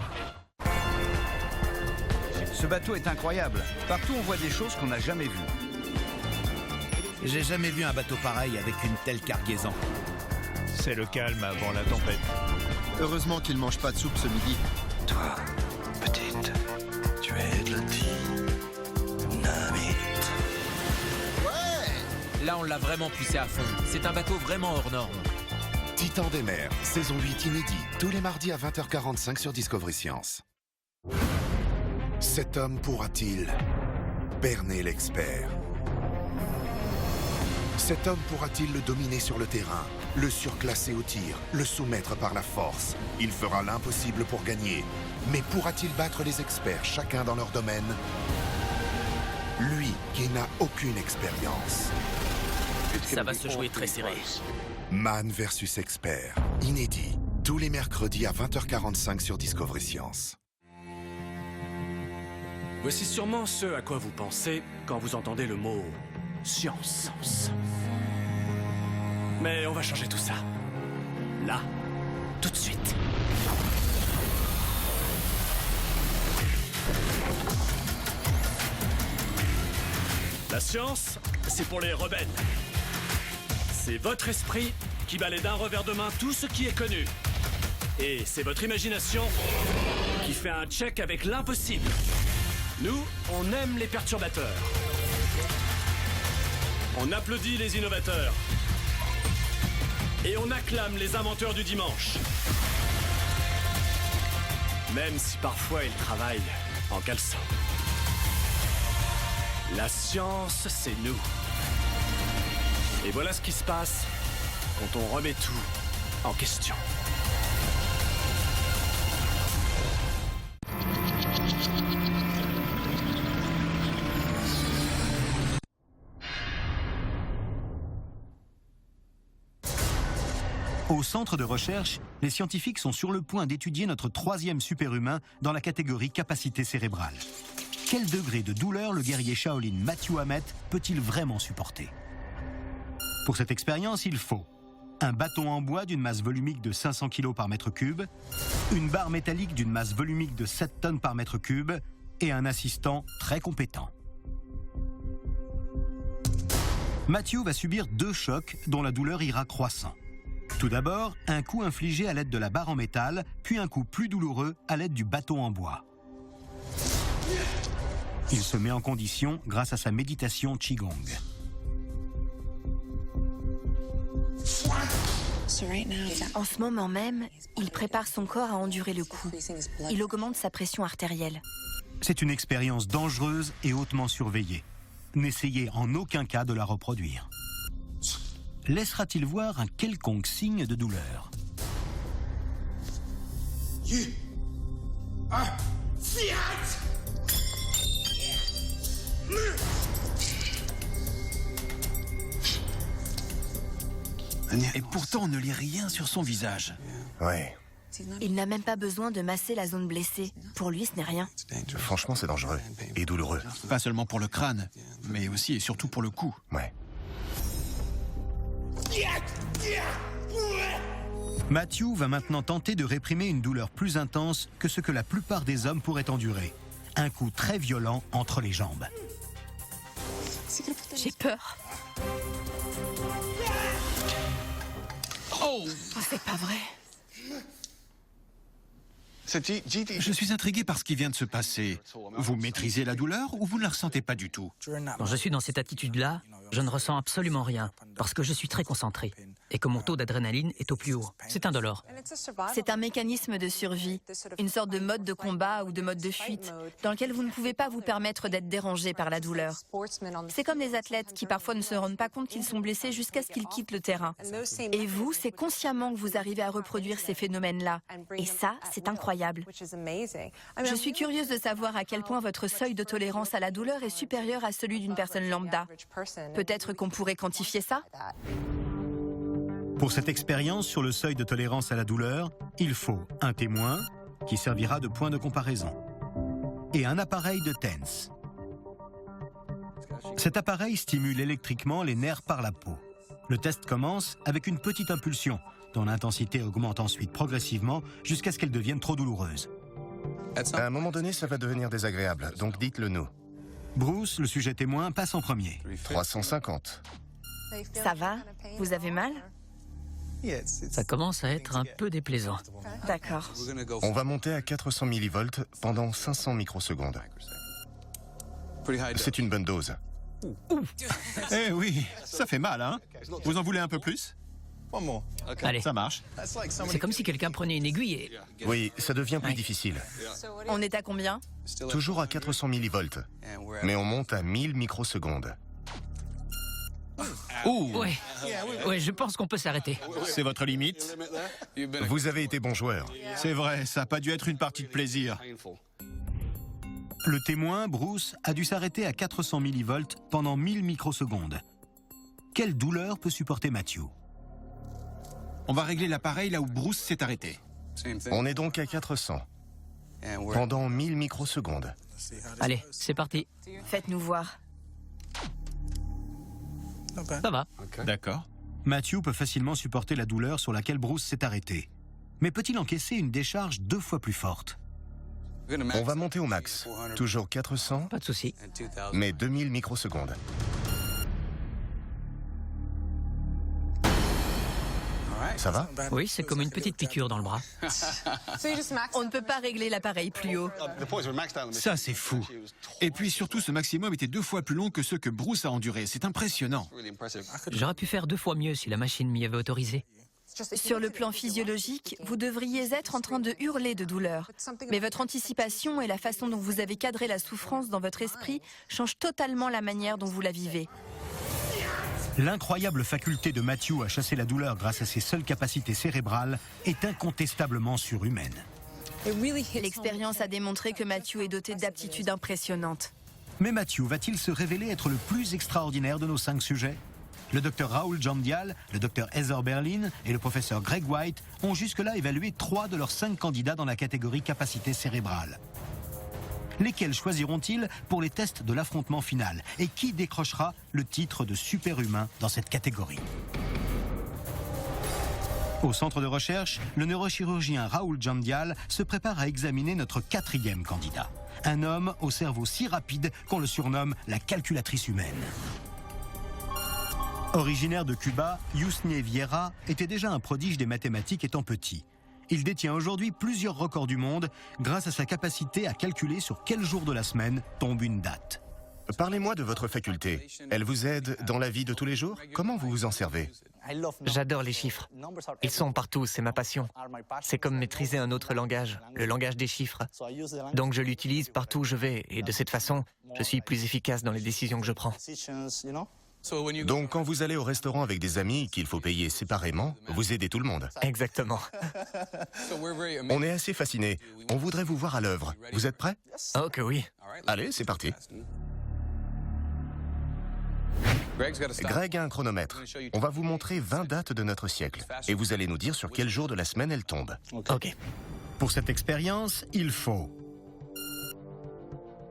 Ce bateau est incroyable. Partout, on voit des choses qu'on n'a jamais vues. J'ai jamais vu un bateau pareil avec une telle cargaison. C'est le calme avant la tempête. Heureusement qu'il mange pas de soupe ce midi. Toi, petite, tu es de la dynamite. Ouais! Là, on l'a vraiment poussé à fond. C'est un bateau vraiment hors norme. Titan des mers, saison 8 inédit, tous les mardis à 20h45 sur Discovery Science. Cet homme pourra-t-il berner l'expert? Cet homme pourra-t-il le dominer sur le terrain, le surclasser au tir, le soumettre par la force? Il fera l'impossible pour gagner. Mais pourra-t-il battre les experts, chacun dans leur domaine? Lui qui n'a aucune expérience. Ça va se jouer très serré. Man versus Expert, inédit, tous les mercredis à 20h45 sur Discovery Science. Voici sûrement ce à quoi vous pensez quand vous entendez le mot science. Mais on va changer tout ça. Là, tout de suite. La science, c'est pour les rebelles. C'est votre esprit qui balaie d'un revers de main tout ce qui est connu. Et c'est votre imagination qui fait un check avec l'impossible. Nous, on aime les perturbateurs. On applaudit les innovateurs. Et on acclame les inventeurs du dimanche. Même si parfois ils travaillent en caleçon. La science, c'est nous. Et voilà ce qui se passe quand on remet tout en question. Au centre de recherche, les scientifiques sont sur le point d'étudier notre troisième superhumain dans la catégorie capacité cérébrale. Quel degré de douleur le guerrier Shaolin Matthew Ahmet peut-il vraiment supporter? Pour cette expérience, il faut un bâton en bois d'une masse volumique de 500 kg par mètre cube, une barre métallique d'une masse volumique de 7 tonnes par mètre cube et un assistant très compétent. Matthew va subir 2 chocs dont la douleur ira croissant. Tout d'abord, un coup infligé à l'aide de la barre en métal, puis un coup plus douloureux à l'aide du bâton en bois. Il se met en condition grâce à sa méditation Qigong. En ce moment même, il prépare son corps à endurer le coup. Il augmente sa pression artérielle. C'est une expérience dangereuse et hautement surveillée. N'essayez en aucun cas de la reproduire. Laissera-t-il voir un quelconque signe de douleur? Et pourtant, on ne lit rien sur son visage. Ouais. Il n'a même pas besoin de masser la zone blessée. Pour lui, ce n'est rien. Franchement, c'est dangereux et douloureux. Pas seulement pour le crâne, mais aussi et surtout pour le cou. Ouais. Matthew va maintenant tenter de réprimer une douleur plus intense que ce que la plupart des hommes pourraient endurer. Un coup très violent entre les jambes. J'ai peur. Oh, c'est pas vrai. Je suis intrigué par ce qui vient de se passer. Vous maîtrisez la douleur ou vous ne la ressentez pas du tout? Quand je suis dans cette attitude-là, je ne ressens absolument rien, parce que je suis très concentré, et que mon taux d'adrénaline est au plus haut. C'est indolore. C'est un mécanisme de survie, une sorte de mode de combat ou de mode de fuite, dans lequel vous ne pouvez pas vous permettre d'être dérangé par la douleur. C'est comme les athlètes qui parfois ne se rendent pas compte qu'ils sont blessés jusqu'à ce qu'ils quittent le terrain. Et vous, c'est consciemment que vous arrivez à reproduire ces phénomènes-là. Et ça, c'est incroyable. Je suis curieuse de savoir à quel point votre seuil de tolérance à la douleur est supérieur à celui d'une personne lambda. Peut-être qu'on pourrait quantifier ça? Pour cette expérience sur le seuil de tolérance à la douleur, il faut un témoin, qui servira de point de comparaison, et un appareil de TENS. Cet appareil stimule électriquement les nerfs par la peau. Le test commence avec une petite impulsion, dont l'intensité augmente ensuite progressivement jusqu'à ce qu'elle devienne trop douloureuse. À un moment donné, ça va devenir désagréable, donc dites-le nous. Bruce, le sujet témoin, passe en premier. 350. Ça va? Vous avez mal? Ça commence à être un peu déplaisant. D'accord. On va monter à 400 millivolts pendant 500 microsecondes. C'est une bonne dose. Eh oui, ça fait mal, hein? Vous en voulez un peu plus? Allez. Ça marche. C'est comme si quelqu'un prenait une aiguille et... Oui, ça devient plus difficile. On est à combien? Toujours à 400 millivolts. Mais on monte à 1000 microsecondes. Ouais, je pense qu'on peut s'arrêter. C'est votre limite? Vous avez été bon joueur. C'est vrai, ça n'a pas dû être une partie de plaisir. Le témoin, Bruce, a dû s'arrêter à 400 millivolts pendant 1000 microsecondes. Quelle douleur peut supporter Matthew? On va régler l'appareil là où Bruce s'est arrêté. On est donc à 400. Pendant 1000 microsecondes. Allez, c'est parti. Faites-nous voir. Ça va. D'accord. Matthew peut facilement supporter la douleur sur laquelle Bruce s'est arrêté. Mais peut-il encaisser une décharge 2 fois plus forte? On va monter au max. Toujours 400, Pas de souci. mais 2000 microsecondes. Ça va? Oui, c'est comme une petite piqûre dans le bras. On ne peut pas régler l'appareil plus haut. Ça, c'est fou. Et puis surtout, ce maximum était 2 fois plus long que ceux que Bruce a endurés. C'est impressionnant. J'aurais pu faire 2 fois mieux si la machine m'y avait autorisé. Sur le plan physiologique, vous devriez être en train de hurler de douleur. Mais votre anticipation et la façon dont vous avez cadré la souffrance dans votre esprit changent totalement la manière dont vous la vivez. L'incroyable faculté de Matthew à chasser la douleur grâce à ses seules capacités cérébrales est incontestablement surhumaine. L'expérience a démontré que Matthew est doté d'aptitudes impressionnantes. Mais Matthew va-t-il se révéler être le plus extraordinaire de nos 5 sujets? Le docteur Raoul Jamdial, le docteur Heather Berlin et le professeur Greg White ont jusque-là évalué 3 de leurs 5 candidats dans la catégorie capacité cérébrale. Lesquels choisiront-ils pour les tests de l'affrontement final? Et qui décrochera le titre de superhumain dans cette catégorie? Au centre de recherche, le neurochirurgien Raoul Jamdial se prépare à examiner notre 4e candidat. Un homme au cerveau si rapide qu'on le surnomme la calculatrice humaine. Originaire de Cuba, Yusnie Vieira était déjà un prodige des mathématiques étant petit. Il détient aujourd'hui plusieurs records du monde grâce à sa capacité à calculer sur quel jour de la semaine tombe une date. Parlez-moi de votre faculté. Elle vous aide dans la vie de tous les jours? Comment vous vous en servez? J'adore les chiffres. Ils sont partout, c'est ma passion. C'est comme maîtriser un autre langage, le langage des chiffres. Donc je l'utilise partout où je vais et de cette façon, je suis plus efficace dans les décisions que je prends. Donc quand vous allez au restaurant avec des amis qu'il faut payer séparément, vous aidez tout le monde. Exactement. On est assez fascinés. On voudrait vous voir à l'œuvre. Vous êtes prêts? Oh que oui. Allez, c'est parti. Greg a un chronomètre. On va vous montrer 20 dates de notre siècle. Et vous allez nous dire sur quel jour de la semaine elles tombent. Ok. Pour cette expérience, il faut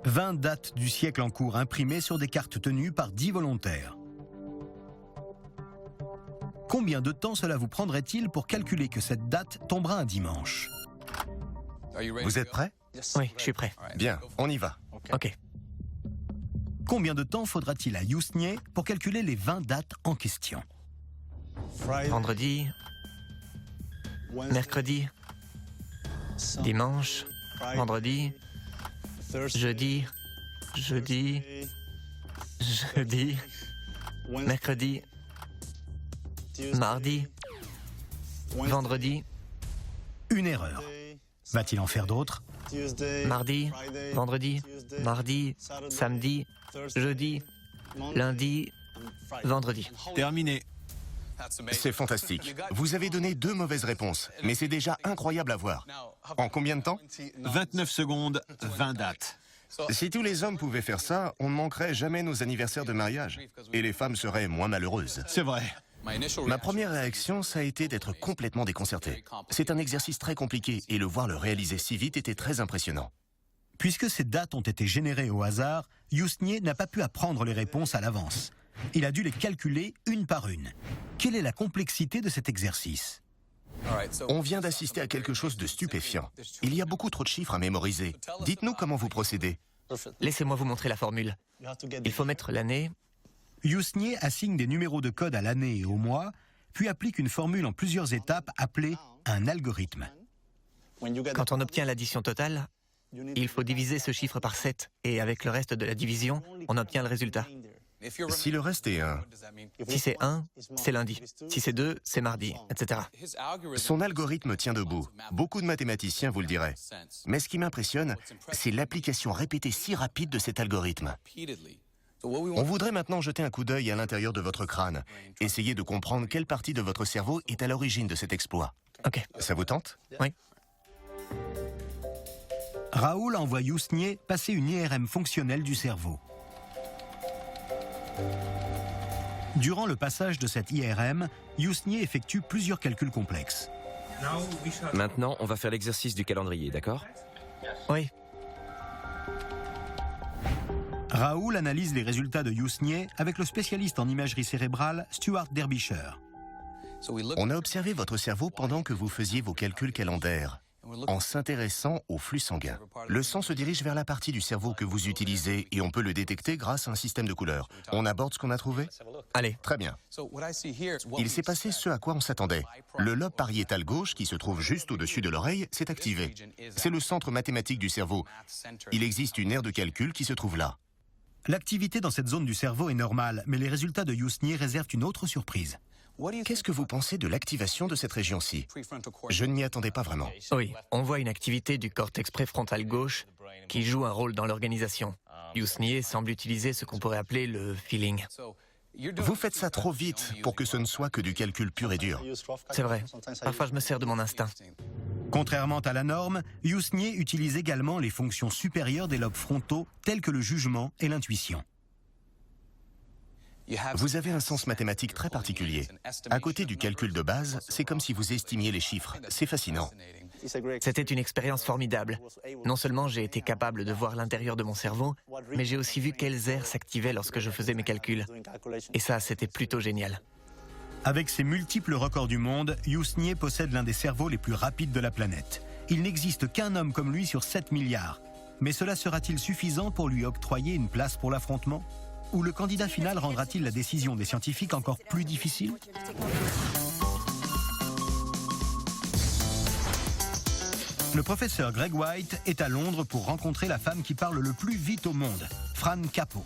20 dates du siècle en cours imprimées sur des cartes tenues par 10 volontaires. Combien de temps cela vous prendrait-il pour calculer que cette date tombera un dimanche? Vous êtes prêts? Oui, je suis prêt. Bien, on y va. Ok. Combien de temps faudra-t-il à Yusnie pour calculer les 20 dates en question? Vendredi, mercredi, dimanche, vendredi, jeudi, mercredi, mardi, vendredi. Une erreur. Va-t-il en faire d'autres? Mardi, vendredi, mardi, samedi, jeudi, lundi, vendredi. Terminé. C'est fantastique. Vous avez donné 2 mauvaises réponses, mais c'est déjà incroyable à voir. En combien de temps? 29 secondes, 20 dates. Si tous les hommes pouvaient faire ça, on ne manquerait jamais nos anniversaires de mariage. Et les femmes seraient moins malheureuses. C'est vrai. Ma première réaction, ça a été d'être complètement déconcerté. C'est un exercice très compliqué et le voir le réaliser si vite était très impressionnant. Puisque ces dates ont été générées au hasard, Yusnie n'a pas pu apprendre les réponses à l'avance. Il a dû les calculer une par une. Quelle est la complexité de cet exercice? On vient d'assister à quelque chose de stupéfiant. Il y a beaucoup trop de chiffres à mémoriser. Dites-nous comment vous procédez. Laissez-moi vous montrer la formule. Il faut mettre l'année. Yusnie assigne des numéros de code à l'année et au mois, puis applique une formule en plusieurs étapes appelée un algorithme. Quand on obtient l'addition totale, il faut diviser ce chiffre par 7, et avec le reste de la division, on obtient le résultat. Si le reste est 1... Si c'est 1, c'est lundi. Si c'est 2, c'est mardi, etc. Son algorithme tient debout. Beaucoup de mathématiciens vous le diraient. Mais ce qui m'impressionne, c'est l'application répétée si rapide de cet algorithme. On voudrait maintenant jeter un coup d'œil à l'intérieur de votre crâne. Essayer de comprendre quelle partie de votre cerveau est à l'origine de cet exploit. Ok. Ça vous tente? Oui. Raoul envoie Yusnie passer une IRM fonctionnelle du cerveau. Durant le passage de cette IRM, Yousnier effectue plusieurs calculs complexes. Maintenant, on va faire l'exercice du calendrier, d'accord? Oui. Raoul analyse les résultats de Yousnier avec le spécialiste en imagerie cérébrale Stuart Derbyshire. On a observé votre cerveau pendant que vous faisiez vos calculs calendaires, en s'intéressant au flux sanguin. Le sang se dirige vers la partie du cerveau que vous utilisez et on peut le détecter grâce à un système de couleurs. On aborde ce qu'on a trouvé? Allez. Très bien. Il s'est passé ce à quoi on s'attendait. Le lobe pariétal gauche, qui se trouve juste au-dessus de l'oreille, s'est activé. C'est le centre mathématique du cerveau. Il existe une aire de calcul qui se trouve là. L'activité dans cette zone du cerveau est normale, mais les résultats de Yousnier réservent une autre surprise. Qu'est-ce que vous pensez de l'activation de cette région-ci? Je ne m'y attendais pas vraiment. Oui, on voit une activité du cortex préfrontal gauche qui joue un rôle dans l'organisation. Yousnier semble utiliser ce qu'on pourrait appeler le feeling. Vous faites ça trop vite pour que ce ne soit que du calcul pur et dur. C'est vrai. Parfois, je me sers de mon instinct. Contrairement à la norme, Yousnier utilise également les fonctions supérieures des lobes frontaux telles que le jugement et l'intuition. Vous avez un sens mathématique très particulier. À côté du calcul de base, c'est comme si vous estimiez les chiffres. C'est fascinant. C'était une expérience formidable. Non seulement j'ai été capable de voir l'intérieur de mon cerveau, mais j'ai aussi vu quelles aires s'activaient lorsque je faisais mes calculs. Et ça, c'était plutôt génial. Avec ses multiples records du monde, Yousnier possède l'un des cerveaux les plus rapides de la planète. Il n'existe qu'un homme comme lui sur 7 milliards. Mais cela sera-t-il suffisant pour lui octroyer une place pour l'affrontement? Ou le candidat final rendra-t-il la décision des scientifiques encore plus difficile? Le professeur Greg White est à Londres pour rencontrer la femme qui parle le plus vite au monde, Fran Cappo.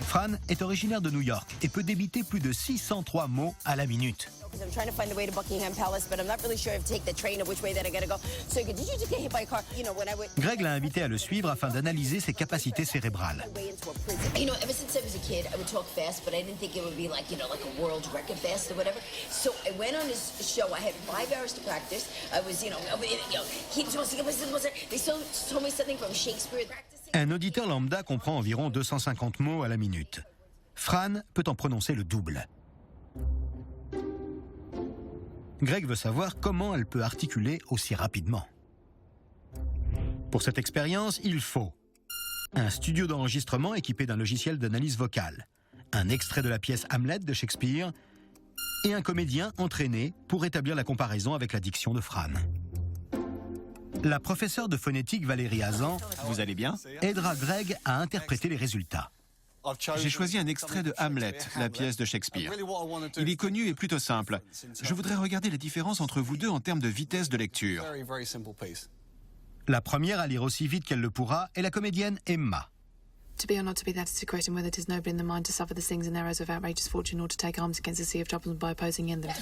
Fran est originaire de New York et peut débiter plus de 603 mots à la minute. Greg l'a invité à le suivre afin d'analyser ses capacités cérébrales. Un auditeur lambda comprend environ 250 mots à la minute. Fran peut en prononcer le double. Greg veut savoir comment elle peut articuler aussi rapidement. Pour cette expérience, il faut un studio d'enregistrement équipé d'un logiciel d'analyse vocale, un extrait de la pièce Hamlet de Shakespeare et un comédien entraîné pour établir la comparaison avec la diction de Fran. La professeure de phonétique Valérie Hazan, vous allez bien, aidera Greg à interpréter les résultats. J'ai choisi un extrait de Hamlet, la pièce de Shakespeare. Il est connu et plutôt simple. Je voudrais regarder les différences entre vous deux en termes de vitesse de lecture. La première à lire aussi vite qu'elle le pourra est la comédienne Emma. To be or not to be, that is a question whether it is noble in the mind to suffer the stings and arrows of outrageous fortune or to take arms against the sea of troubles by opposing in them.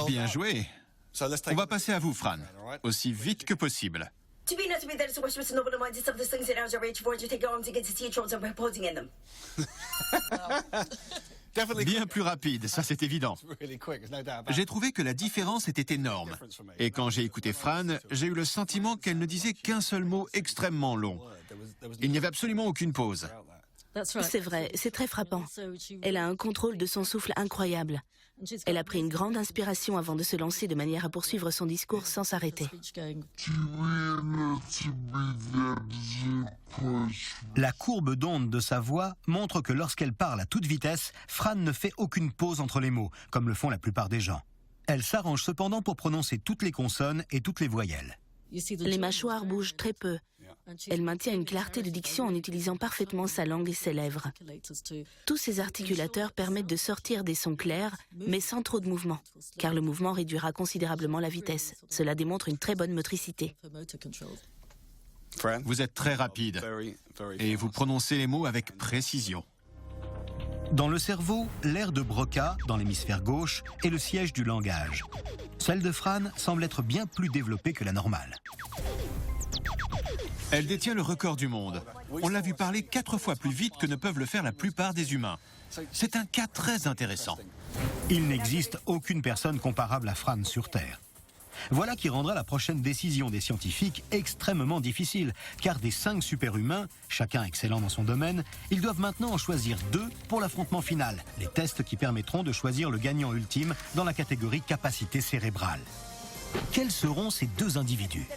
Bien joué. On va passer à vous, Fran. Aussi vite que possible. To be or not to be, that is a question whether noble in the mind to suffer the stings and arrows of outrageous fortune or to take arms against the sea of troubles by opposing in them. Bien plus rapide, ça c'est évident. J'ai trouvé que la différence était énorme. Et quand j'ai écouté Fran, j'ai eu le sentiment qu'elle ne disait qu'un seul mot extrêmement long. Il n'y avait absolument aucune pause. C'est vrai, c'est très frappant. Elle a un contrôle de son souffle incroyable. Elle a pris une grande inspiration avant de se lancer de manière à poursuivre son discours sans s'arrêter. La courbe d'onde de sa voix montre que lorsqu'elle parle à toute vitesse, Fran ne fait aucune pause entre les mots, comme le font la plupart des gens. Elle s'arrange cependant pour prononcer toutes les consonnes et toutes les voyelles. Les mâchoires bougent très peu. Elle maintient une clarté de diction en utilisant parfaitement sa langue et ses lèvres. Tous ces articulateurs permettent de sortir des sons clairs, mais sans trop de mouvement, car le mouvement réduira considérablement la vitesse. Cela démontre une très bonne motricité. Vous êtes très rapide et vous prononcez les mots avec précision. Dans le cerveau, l'aire de Broca, dans l'hémisphère gauche, est le siège du langage. Celle de Fran semble être bien plus développée que la normale. Elle détient le record du monde. On l'a vu parler 4 fois plus vite que ne peuvent le faire la plupart des humains. C'est un cas très intéressant. Il n'existe aucune personne comparable à Fran sur Terre. Voilà qui rendra la prochaine décision des scientifiques extrêmement difficile, car des 5 super-humains, chacun excellent dans son domaine, ils doivent maintenant en choisir 2 pour l'affrontement final, les tests qui permettront de choisir le gagnant ultime dans la catégorie capacité cérébrale. Quels seront ces 2 individus ?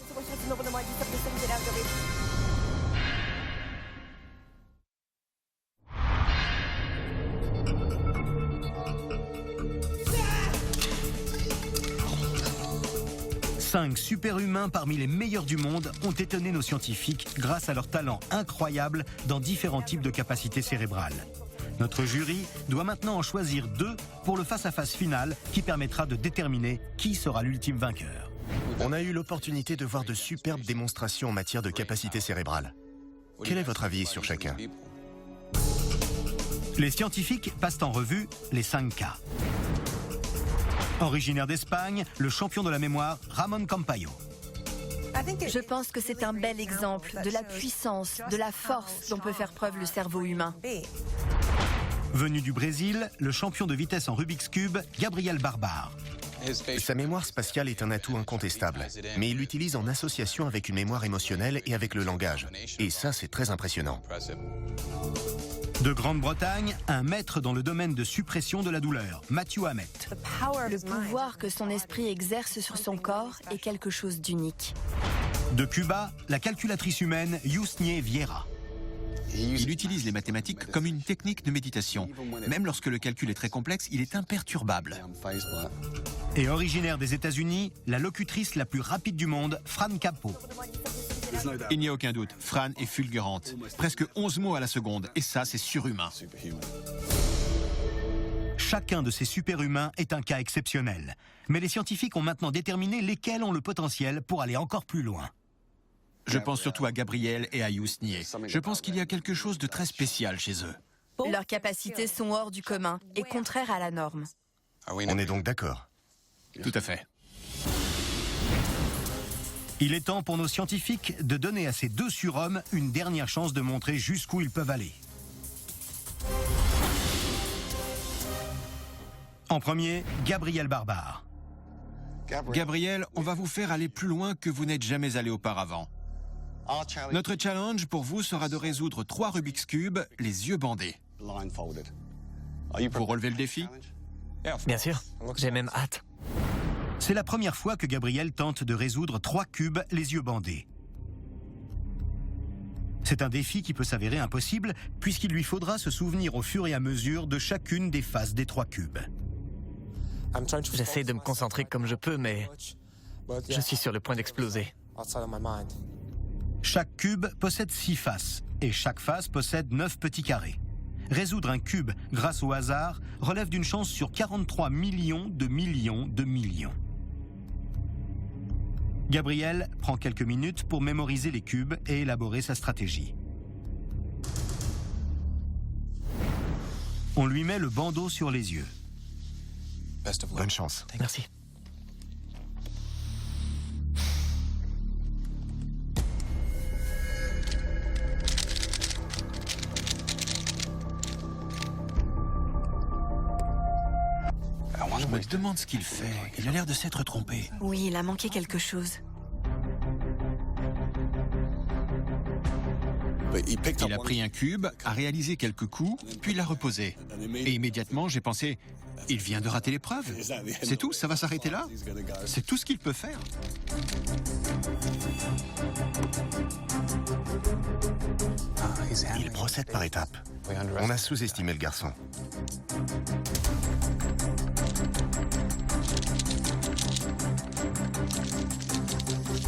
Cinq super-humains parmi les meilleurs du monde ont étonné nos scientifiques grâce à leur talent incroyable dans différents types de capacités cérébrales. Notre jury doit maintenant en choisir 2 pour le face-à-face final qui permettra de déterminer qui sera l'ultime vainqueur. On a eu l'opportunité de voir de superbes démonstrations en matière de capacité cérébrale. Quel est votre avis sur chacun ? Les scientifiques passent en revue les 5 cas. Originaire d'Espagne, le champion de la mémoire, Ramón Campayo. Je pense que c'est un bel exemple de la puissance, de la force dont peut faire preuve le cerveau humain. Venu du Brésil, le champion de vitesse en Rubik's Cube, Gabriel Barbare. Sa mémoire spatiale est un atout incontestable, mais il l'utilise en association avec une mémoire émotionnelle et avec le langage. Et ça, c'est très impressionnant. De Grande-Bretagne, un maître dans le domaine de suppression de la douleur, Matthew Hammett. Le pouvoir que son esprit exerce sur son corps est quelque chose d'unique. De Cuba, la calculatrice humaine Yusnie Vieira. Il utilise les mathématiques comme une technique de méditation. Même lorsque le calcul est très complexe, il est imperturbable. Et originaire des États-Unis, la locutrice la plus rapide du monde, Fran Capo. Il n'y a aucun doute, Fran est fulgurante. Presque 11 mots à la seconde, et ça, c'est surhumain. Chacun de ces super-humains est un cas exceptionnel. Mais les scientifiques ont maintenant déterminé lesquels ont le potentiel pour aller encore plus loin. Je pense surtout à Gabriel et à Yusnie. Je pense qu'il y a quelque chose de très spécial chez eux. Leurs capacités sont hors du commun et contraires à la norme. On est donc d'accord. Tout à fait. Il est temps pour nos scientifiques de donner à ces 2 surhommes une dernière chance de montrer jusqu'où ils peuvent aller. En premier, Gabriel Barbare. Gabriel, on va vous faire aller plus loin que vous n'êtes jamais allé auparavant. Notre challenge pour vous sera de résoudre 3 Rubik's Cube, les yeux bandés. Vous relevez le défi ? Bien sûr, j'ai même hâte. C'est la première fois que Gabriel tente de résoudre 3 cubes les yeux bandés. C'est un défi qui peut s'avérer impossible puisqu'il lui faudra se souvenir au fur et à mesure de chacune des faces des 3 cubes. J'essaie de me concentrer comme je peux, mais je suis sur le point d'exploser. Chaque cube possède 6 faces et chaque face possède 9 petits carrés. Résoudre un cube grâce au hasard relève d'une chance sur 43 millions de millions de millions. Gabriel prend quelques minutes pour mémoriser les cubes et élaborer sa stratégie. On lui met le bandeau sur les yeux. Bonne chance. Merci. Je me demande ce qu'il fait. Il a l'air de s'être trompé. Oui, il a manqué quelque chose. Il a pris un cube, a réalisé quelques coups, puis l'a reposé. Et immédiatement, j'ai pensé, il vient de rater l'épreuve. C'est tout, ça va s'arrêter là. C'est tout ce qu'il peut faire. Il procède par étapes. On a sous-estimé le garçon.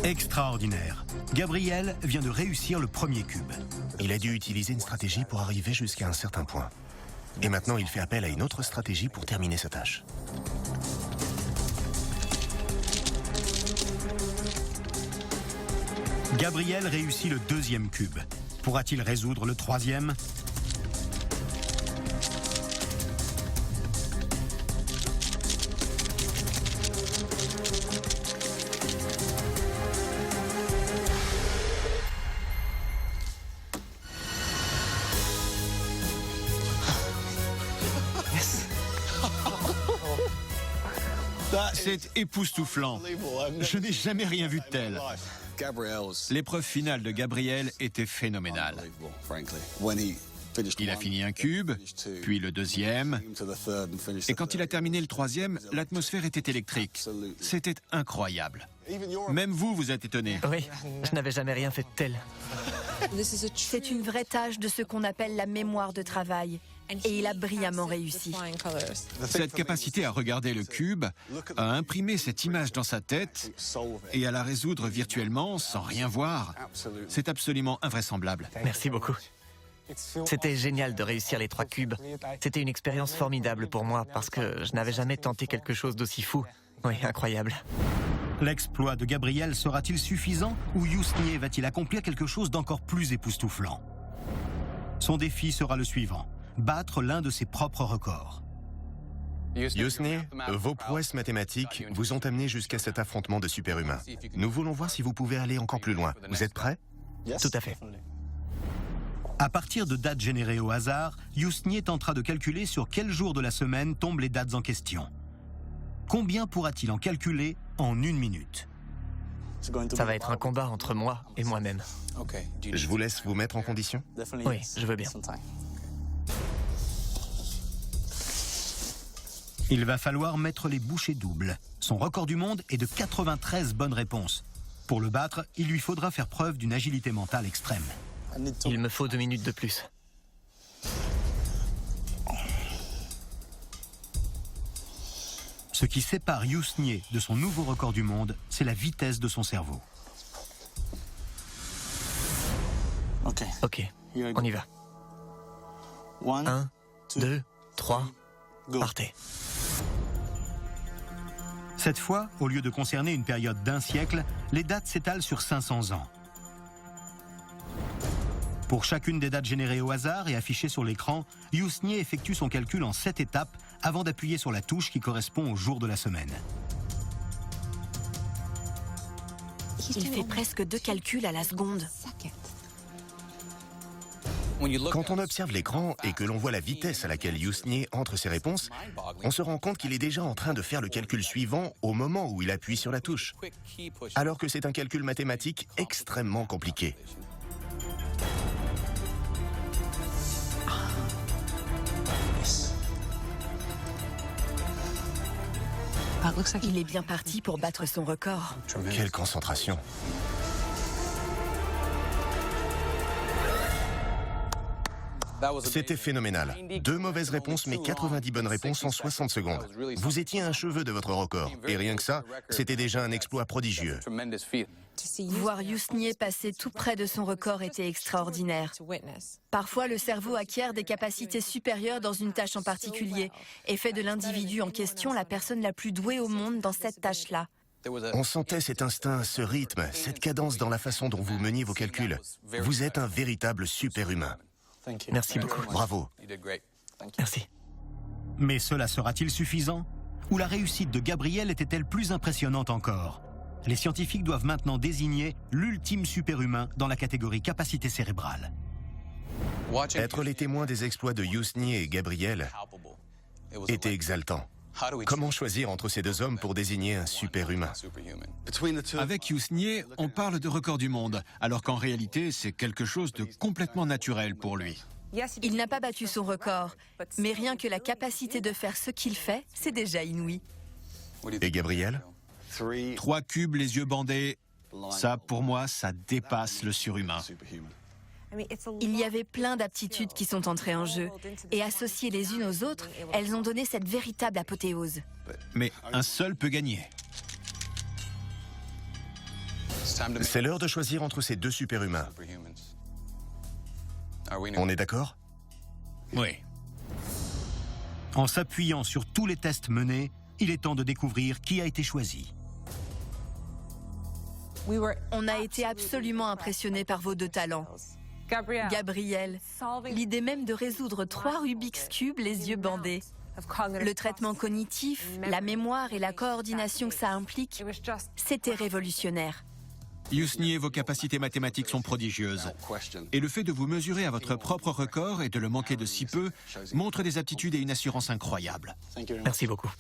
Extraordinaire. Gabriel vient de réussir le premier cube. Il a dû utiliser une stratégie pour arriver jusqu'à un certain point. Et maintenant, il fait appel à une autre stratégie pour terminer sa tâche. Gabriel réussit le deuxième cube. Pourra-t-il résoudre le troisième ? C'est époustouflant. Je n'ai jamais rien vu de tel. L'épreuve finale de Gabriel était phénoménale. Il a fini un cube, puis le deuxième, et quand il a terminé le troisième, l'atmosphère était électrique. C'était incroyable. Même vous, vous êtes étonné. Oui, je n'avais jamais rien fait de tel. C'est une vraie tâche de ce qu'on appelle la mémoire de travail. Et il a brillamment réussi. Cette capacité à regarder le cube, à imprimer cette image dans sa tête et à la résoudre virtuellement sans rien voir, c'est absolument invraisemblable. Merci beaucoup. C'était génial de réussir les 3 cubes. C'était une expérience formidable pour moi parce que je n'avais jamais tenté quelque chose d'aussi fou. Oui, incroyable. L'exploit de Gabriel sera-t-il suffisant ou Yousnier va-t-il accomplir quelque chose d'encore plus époustouflant? Son défi sera le suivant, battre l'un de ses propres records. Yousnier, vos prouesses mathématiques vous ont amené jusqu'à cet affrontement de super-humains. Nous voulons voir si vous pouvez aller encore plus loin. Vous êtes prêts? Tout à fait. À partir de dates générées au hasard, Yousnier tentera de calculer sur quel jour de la semaine tombent les dates en question. Combien pourra-t-il en calculer en 1 minute? Ça va être un combat entre moi et moi-même. Je vous laisse vous mettre en condition? Oui, je veux bien. Il va falloir mettre les bouchées doubles. Son record du monde est de 93 bonnes réponses. Pour le battre, il lui faudra faire preuve d'une agilité mentale extrême. Il me faut 2 minutes de plus. Ce qui sépare Yousnier de son nouveau record du monde, c'est la vitesse de son cerveau. Ok, on y va. 1, 2, 3, partez. Cette fois, au lieu de concerner une période d'1 siècle, les dates s'étalent sur 500 ans. Pour chacune des dates générées au hasard et affichées sur l'écran, Yousnier effectue son calcul en 7 étapes avant d'appuyer sur la touche qui correspond au jour de la semaine. Il fait presque 2 calculs à la seconde. Quand on observe l'écran et que l'on voit la vitesse à laquelle Yousnier entre ses réponses, on se rend compte qu'il est déjà en train de faire le calcul suivant au moment où il appuie sur la touche, alors que c'est un calcul mathématique extrêmement compliqué. Il est bien parti pour battre son record. Quelle concentration! C'était phénoménal. 2 mauvaises réponses, mais 90 bonnes réponses en 60 secondes. Vous étiez à un cheveu de votre record. Et rien que ça, c'était déjà un exploit prodigieux. Voir Yousnier passer tout près de son record était extraordinaire. Parfois, le cerveau acquiert des capacités supérieures dans une tâche en particulier et fait de l'individu en question la personne la plus douée au monde dans cette tâche-là. On sentait cet instinct, ce rythme, cette cadence dans la façon dont vous meniez vos calculs. Vous êtes un véritable super-humain. Merci beaucoup. Bravo. Merci. Mais cela sera-t-il suffisant? Ou la réussite de Gabriel était-elle plus impressionnante encore? Les scientifiques doivent maintenant désigner l'ultime super-humain dans la catégorie capacité cérébrale. Être les témoins des exploits de Yousnier et Gabriel était exaltant. Comment choisir entre ces 2 hommes pour désigner un super-humain? Avec Yousnier, on parle de record du monde, alors qu'en réalité, c'est quelque chose de complètement naturel pour lui. Il n'a pas battu son record, mais rien que la capacité de faire ce qu'il fait, c'est déjà inouï. Et Gabriel? 3 cubes, les yeux bandés, ça, pour moi, ça dépasse le surhumain. Il y avait plein d'aptitudes qui sont entrées en jeu, et associées les unes aux autres, elles ont donné cette véritable apothéose. Mais un seul peut gagner. C'est l'heure de choisir entre ces 2 super-humains. On est d'accord? Oui. En s'appuyant sur tous les tests menés, il est temps de découvrir qui a été choisi. On a été absolument impressionnés par vos 2 talents. Gabriel, l'idée même de résoudre 3 Rubik's Cube les yeux bandés. Le traitement cognitif, la mémoire et la coordination que ça implique, c'était révolutionnaire. Yousnier, vos capacités mathématiques sont prodigieuses. Et le fait de vous mesurer à votre propre record et de le manquer de si peu montre des aptitudes et une assurance incroyables. Merci beaucoup.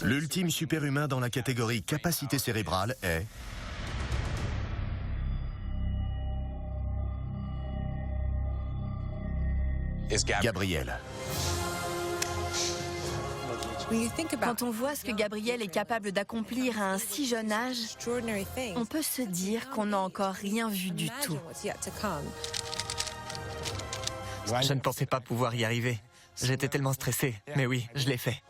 L'ultime super-humain dans la catégorie capacité cérébrale est... Gabriel. Quand on voit ce que Gabriel est capable d'accomplir à un si jeune âge, on peut se dire qu'on n'a encore rien vu du tout. Je ne pensais pas pouvoir y arriver. J'étais tellement stressé, mais oui, je l'ai fait.